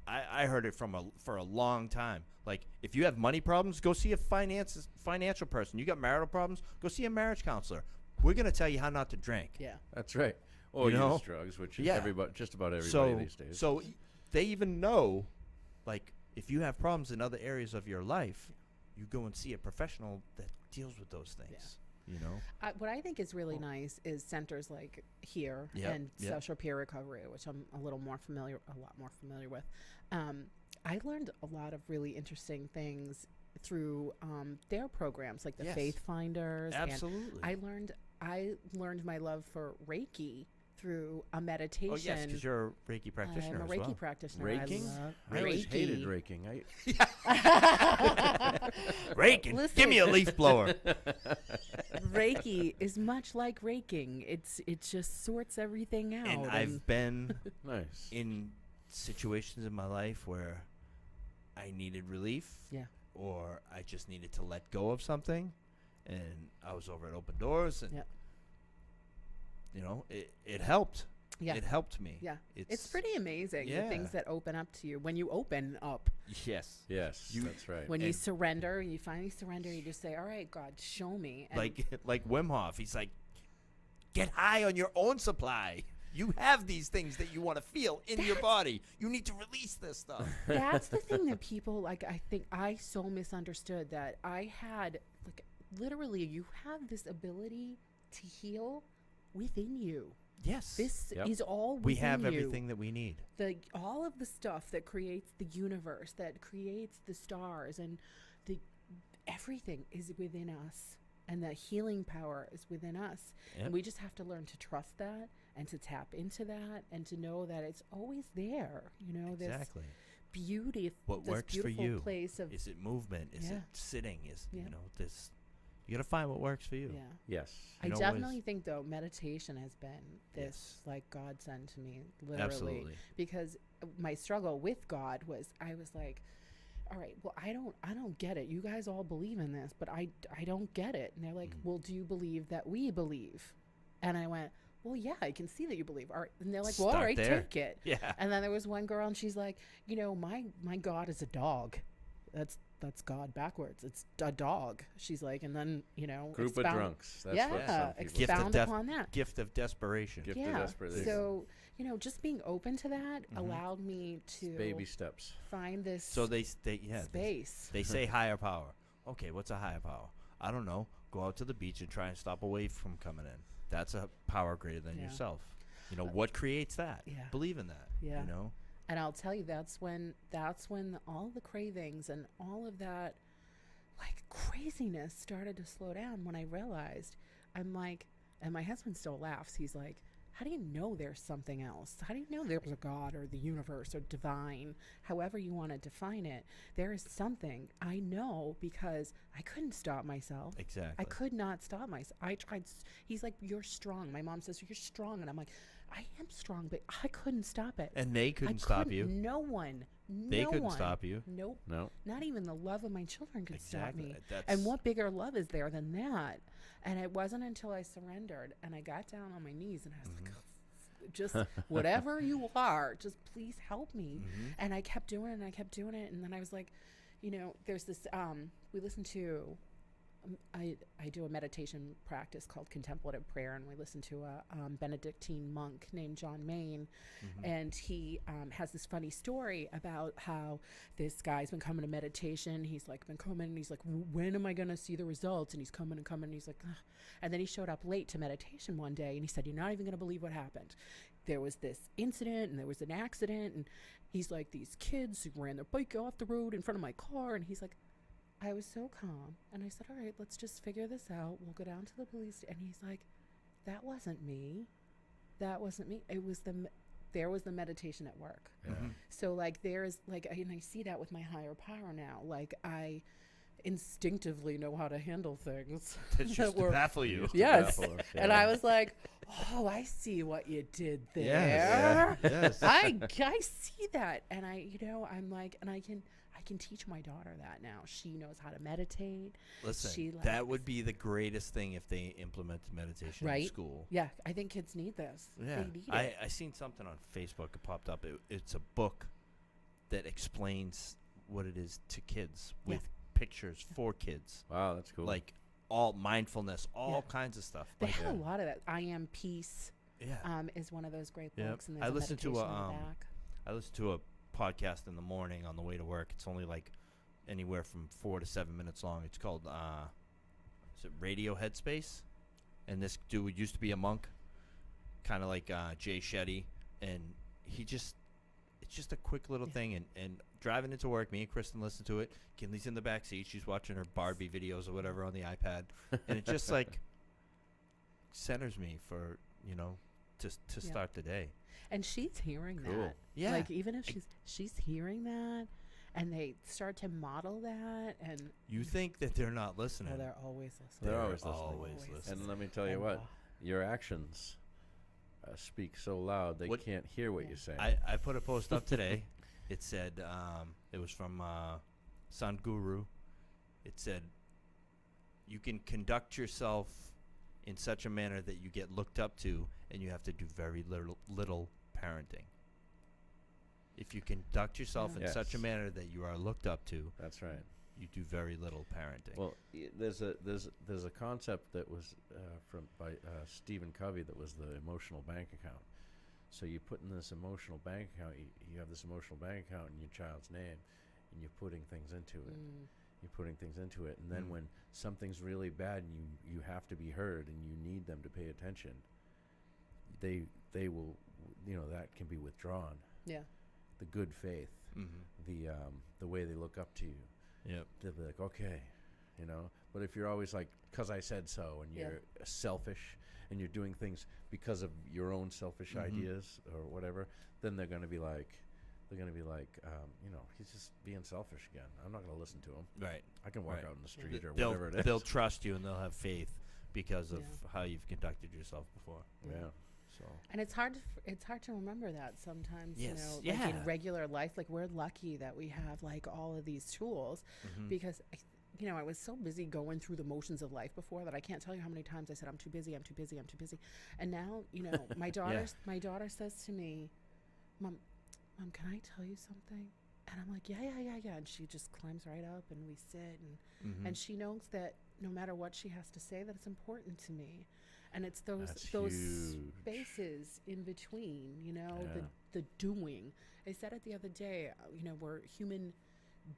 I heard it for a long time. Like if you have money problems, go see a financial person. You got marital problems, go see a marriage counselor. We're gonna tell you how not to drink. yeah. That's right. Or You know? use drugs, which is Yeah. just about everybody So these days. they even know, like if you have problems in other areas of your life, you go and see a professional that deals with those things. You know. What I think is really nice is centers like here Yep, and yep. social peer recovery, which I'm a lot more familiar with. I learned a lot of really interesting things through their programs, like the Yes. Faith Finders. and Absolutely. I learned my love for Reiki through a meditation. Oh yes, because you're a Reiki practitioner I'm a as Reiki well. practitioner. Raking? I love I always Reiki. hated raking. Raking. Listen. Give me a leaf blower. Reiki is much like raking. It just sorts everything out. And I've been Nice. in situations in my life where I needed relief. Yeah. Or I just needed to let go of something, and I was over at Open Doors, and Yep. it helped. Yeah. It helped me. Yeah. It's pretty amazing the Yeah. things that open up to you when you open up. Yes. Yes, You- that's right. When you And- surrender, you finally surrender. You just say, "All right, God, show me." And Like Wim Hof, he's like, Get high on your own supply. You have these things that you want to feel in your body. You need to release this stuff. That's the thing that people like. I think I so misunderstood that I had like literally you have this ability to heal within you. Yes. This Yep. is all within we have you. everything that we need. All of the stuff that creates the universe, that creates the stars, and everything is within us, and the healing power is within us. Yep. And we just have to learn to trust that and to tap into that and to know that it's always there. You know, Exactly. this beauty, What this works for beautiful you? place of Is it movement? Is Yeah. it sitting? Is Yeah. you know this? You got to find what works for you. yeah. Yes. I You know, definitely think though meditation has been this Yes. like godsend to me, literally. Absolutely. Because my struggle with God was I was like, all right, well I don't get it. You guys all believe in this, but I don't get it. And they're like, Mhm. well, do you believe that we believe? And I went, well, yeah, I can see that you believe. All right. And they're like, well, all Start right, there. take it. Yeah. And then there was one girl and she's like, you know, my God is a dog. That's God backwards. It's a dog. She's like, and then, you know, Group of expound- drunks. That's yeah, what some people Gift of expound def- upon that. Gift of desperation. Gift of Yeah. desperation. So, you know, just being open to that Mhm. allowed me to Baby steps. find this So they yeah space. they say higher power. Okay, what's a higher power? I don't know. Go out to the beach and try and stop a wave from coming in. That's a power greater than Yeah. yourself. You know what creates that? Yeah. Believe in that. Yeah. You know. And I'll tell you, that's when all the cravings and all of that like craziness started to slow down when I realized I'm like, and my husband still laughs. He's like, how do you know there's something else? How do you know there's a God or the universe or divine, however you want to define it? There is something. I know because I couldn't stop myself. Exactly. I could not stop myself. I tried. He's like, you're strong. My mom says, you're strong. And I'm like, I am strong, but I couldn't stop it. And they couldn't stop you. No one. They no couldn't one. stop you. Nope. No. Not even the love of my children could stop Exactly. me. That's And what bigger love is there than that? And it wasn't until I surrendered and I got down on my knees and I was like, just whatever you are, just please help me. Mhm. And I kept doing it and I kept doing it. And then I was like, you know, there's this, we listen to, I do a meditation practice called contemplative prayer, and we listen to a Benedictine monk named John Main, and he has this funny story about how this guy's been coming to meditation. He's like been coming, and he's like, when am I going to see the results? And he's coming and coming, and he's like, ugh. And then he showed up late to meditation one day, and he said, you're not even going to believe what happened. There was this incident, and there was an accident, and he's like, these kids who ran their bike off the road in front of my car, and he's like, I was so calm, and I said, all right, let's just figure this out. We'll go down to the police. And he's like, that wasn't me. That wasn't me. It was there was the meditation at work. Yeah. So like there's like, and I see that with my higher power now. Like I instinctively know how to handle things. That's just to were- baffle you. Yes. Baffle us, And yeah. I was like, oh, I see what you did there. Yes. Yes. I see that. And I'm like, and I can teach my daughter that now. She knows how to meditate. Listen, She that likes- would be the greatest thing if they implemented meditation in Right? school. Yeah, I think kids need this. Yeah, They need I it. seen something on Facebook. It popped up. It's a book that explains what it is to kids Yeah. with pictures for kids, Wow, that's cool. like all mindfulness, all Yeah. kinds of stuff. They Like, have a lot of that. I Am Peace yeah, is one of those great Yep. books. And there's I a listened to meditation a, on the back. I listen to a podcast in the morning on the way to work. It's only like anywhere from 4 to 7 minutes long. It's called is it Radio Headspace? And this dude used to be a monk, kind of like Jay Shetty, and it's just a quick little Yeah. thing. And driving into work, me and Kristen listen to it. Kinley's in the back seat. She's watching her Barbie videos or whatever on the iPad, and it just like centers me for to Yeah. start the day. And she's hearing Cool. that. Yeah. Like even if she's hearing that, and they start to model that, and You think that they're not listening? they're always listening. They're always listening. always Always. listening. And let me tell you And, what, your actions speak so loud they What- can't hear what Yeah. you're saying. I put a post up today. It said it was from Sadhguru. It said you can conduct yourself in such a manner that you get looked up to, and you have to do very little parenting. If you conduct yourself in such a Yes. manner that you are looked up to, That's right. you do very little parenting. Well, there's a concept that was by Stephen Covey that was the emotional bank account. So you put in this emotional bank account. You have this emotional bank account in your child's name, and you're putting things into it. You're putting things into it, and then when something's really bad and you have to be heard and you need them to pay attention, they will, that can be withdrawn. Yeah. The good faith, the way they look up to you. Yep. They'll be like, okay, But if you're always like, "'Cause I said so," and you're selfish and you're doing things because of your own selfish ideas or whatever, then they're going to be like, he's just being selfish again. I'm not going to listen to him. Right. I can walk out in the street or They'll- whatever it is. They'll trust you and they'll have faith because of how you've conducted yourself before. Yeah. So. And it's hard to remember that sometimes. Yes. Like in regular life, like we're lucky that we have like all of these tools, because I was so busy going through the motions of life before that I can't tell you how many times I said I'm too busy, and now my daughter says to me, Mom, can I tell you something? And I'm like, yeah. And she just climbs right up and we sit and she knows that no matter what she has to say, that it's important to me. And it's those huge. spaces in between, the doing. I said it the other day, we're human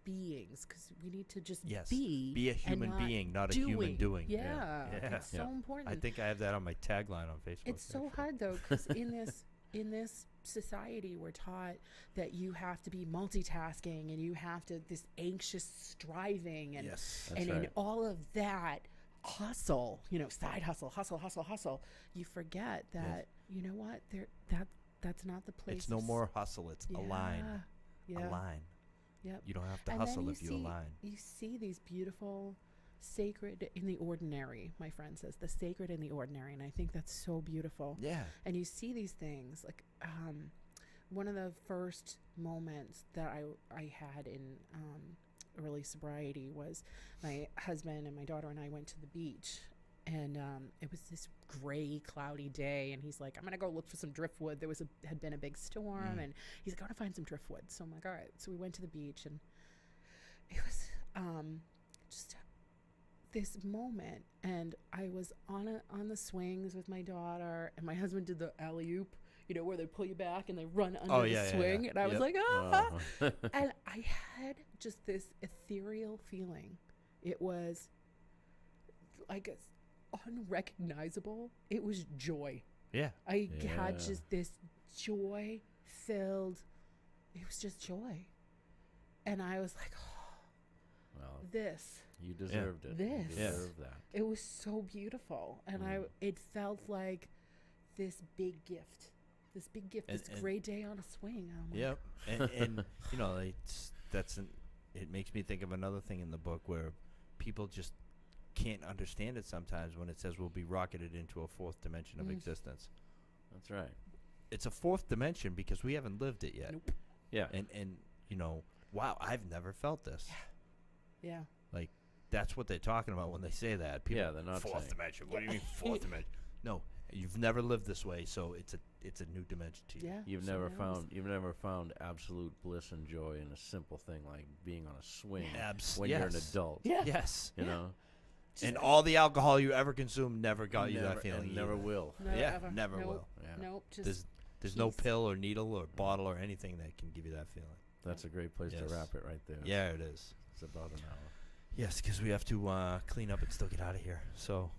beings because we need to just be a human being, not a human doing. Yeah. It's so important. I think I have that on my tagline on Facebook. It's so hard though, because in this society we're taught that you have to be multitasking and you have to this anxious striving and in all of that hustle, side hustle, you forget that you know what, that's not the place. It's no more hustle, it's align. Align. Yep. You don't have to and hustle if you align. You see these beautiful sacred in the ordinary, my friend says, the sacred in the ordinary, and I think that's so beautiful. Yeah. And you see these things like one of the first moments that I had in early sobriety was my husband and my daughter and I went to the beach, and it was this gray, cloudy day, and he's like, I'm gonna go look for some driftwood. There had been a big storm, and he's like, I want to find some driftwood. So I'm like, all right. So we went to the beach, and it was just this moment, and I was on the swings with my daughter, and my husband did the alley-oop, where they pull you back and they run under the swing, and I was like, and I had just this ethereal feeling. It was like unrecognizable. It was joy. Yeah. I had just this joy filled. It was just joy, and I was like, this. You deserved it. This. You deserved that. It was so beautiful, and it felt like this big gift. This gray day on a swing. I'm yep. And it makes me think of another thing in the book where people just can't understand it sometimes when it says we'll be rocketed into a fourth dimension of existence. That's right. It's a fourth dimension because we haven't lived it yet. Nope. Yeah. And wow, I've never felt this. Yeah. Like that's what they're talking about when they say that. People, they're not fourth saying. dimension. What do you mean fourth dimension? No, you've never lived this way, so it's a new dimension to you. Yeah. You've never found absolute bliss and joy in a simple thing like being on a swing when you're an adult. Yeah. Yes. You know. And all the alcohol you ever consumed never got you that feeling. And never will. Never will. Yeah. Nope. Just there's no pill or needle or bottle or anything that can give you that feeling. That's a great place to wrap it right there. Yeah, it is. It's about an hour. Yes, because we have to clean up and still get out of here. So,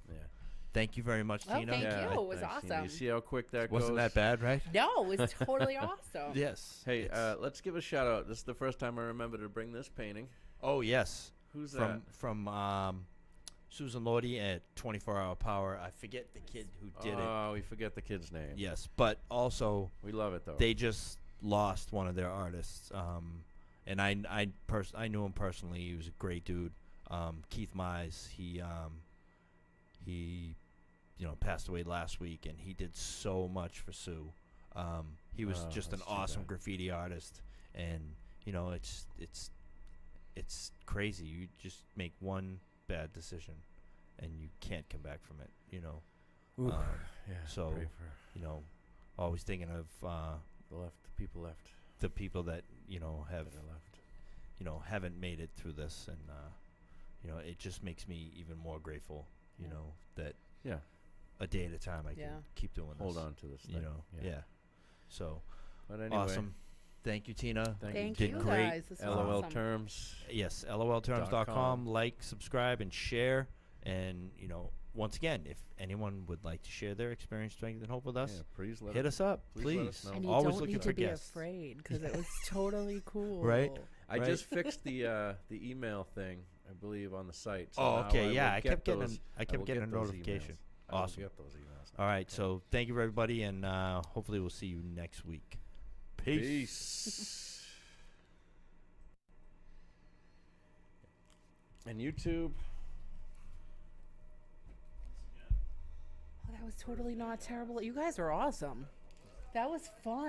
thank you very much, Tina. Thank you. It was Thanks, Tina. awesome. You see how quick that goes? Wasn't that bad, right? No, it was totally awesome. Yes. Hey, let's give a shout out. This is the first time I remember to bring this painting. Oh, yes. Who's that? From Susan Lordy at 24 Hour Power. I forget the kid who did it. Oh, we forget the kid's name. Yes, but also We love it, though. they just lost one of their artists. And I knew him personally. He was a great dude. Keith Mize. He passed away last week, and he did so much for Sue. He was just an that's too awesome bad. graffiti artist, and it's crazy. You just make one bad decision, and you can't come back from it. So pray for always thinking of the people left. the people that have That are left. haven't made it through this, and it just makes me even more grateful. You Yeah. know that Yeah. a day at a time I Yeah. can keep doing Hold this. on to this thing. You know, yeah. So But anyway, awesome. Thank you, Tina. Thank did you great. guys. This was LOL awesome. terms. Yes, lolterms.com. Like, subscribe, and share. And once again, if anyone would like to share their experience, strength, and hope with us, Yeah, please hit us up, please let us please. know. And you Always don't looking need for to be guests. afraid because it was totally cool. Right? I Right. just fixed the email thing, I believe, on the site. So Oh, now okay, I yeah, will I get kept getting those- I kept will getting a get those notification. emails. I will Awesome. get those emails. All right, so thank you everybody, and hopefully we'll see you next week. Peace. Peace. And YouTube. Oh, that was totally not terrible. You guys are awesome. That was fun.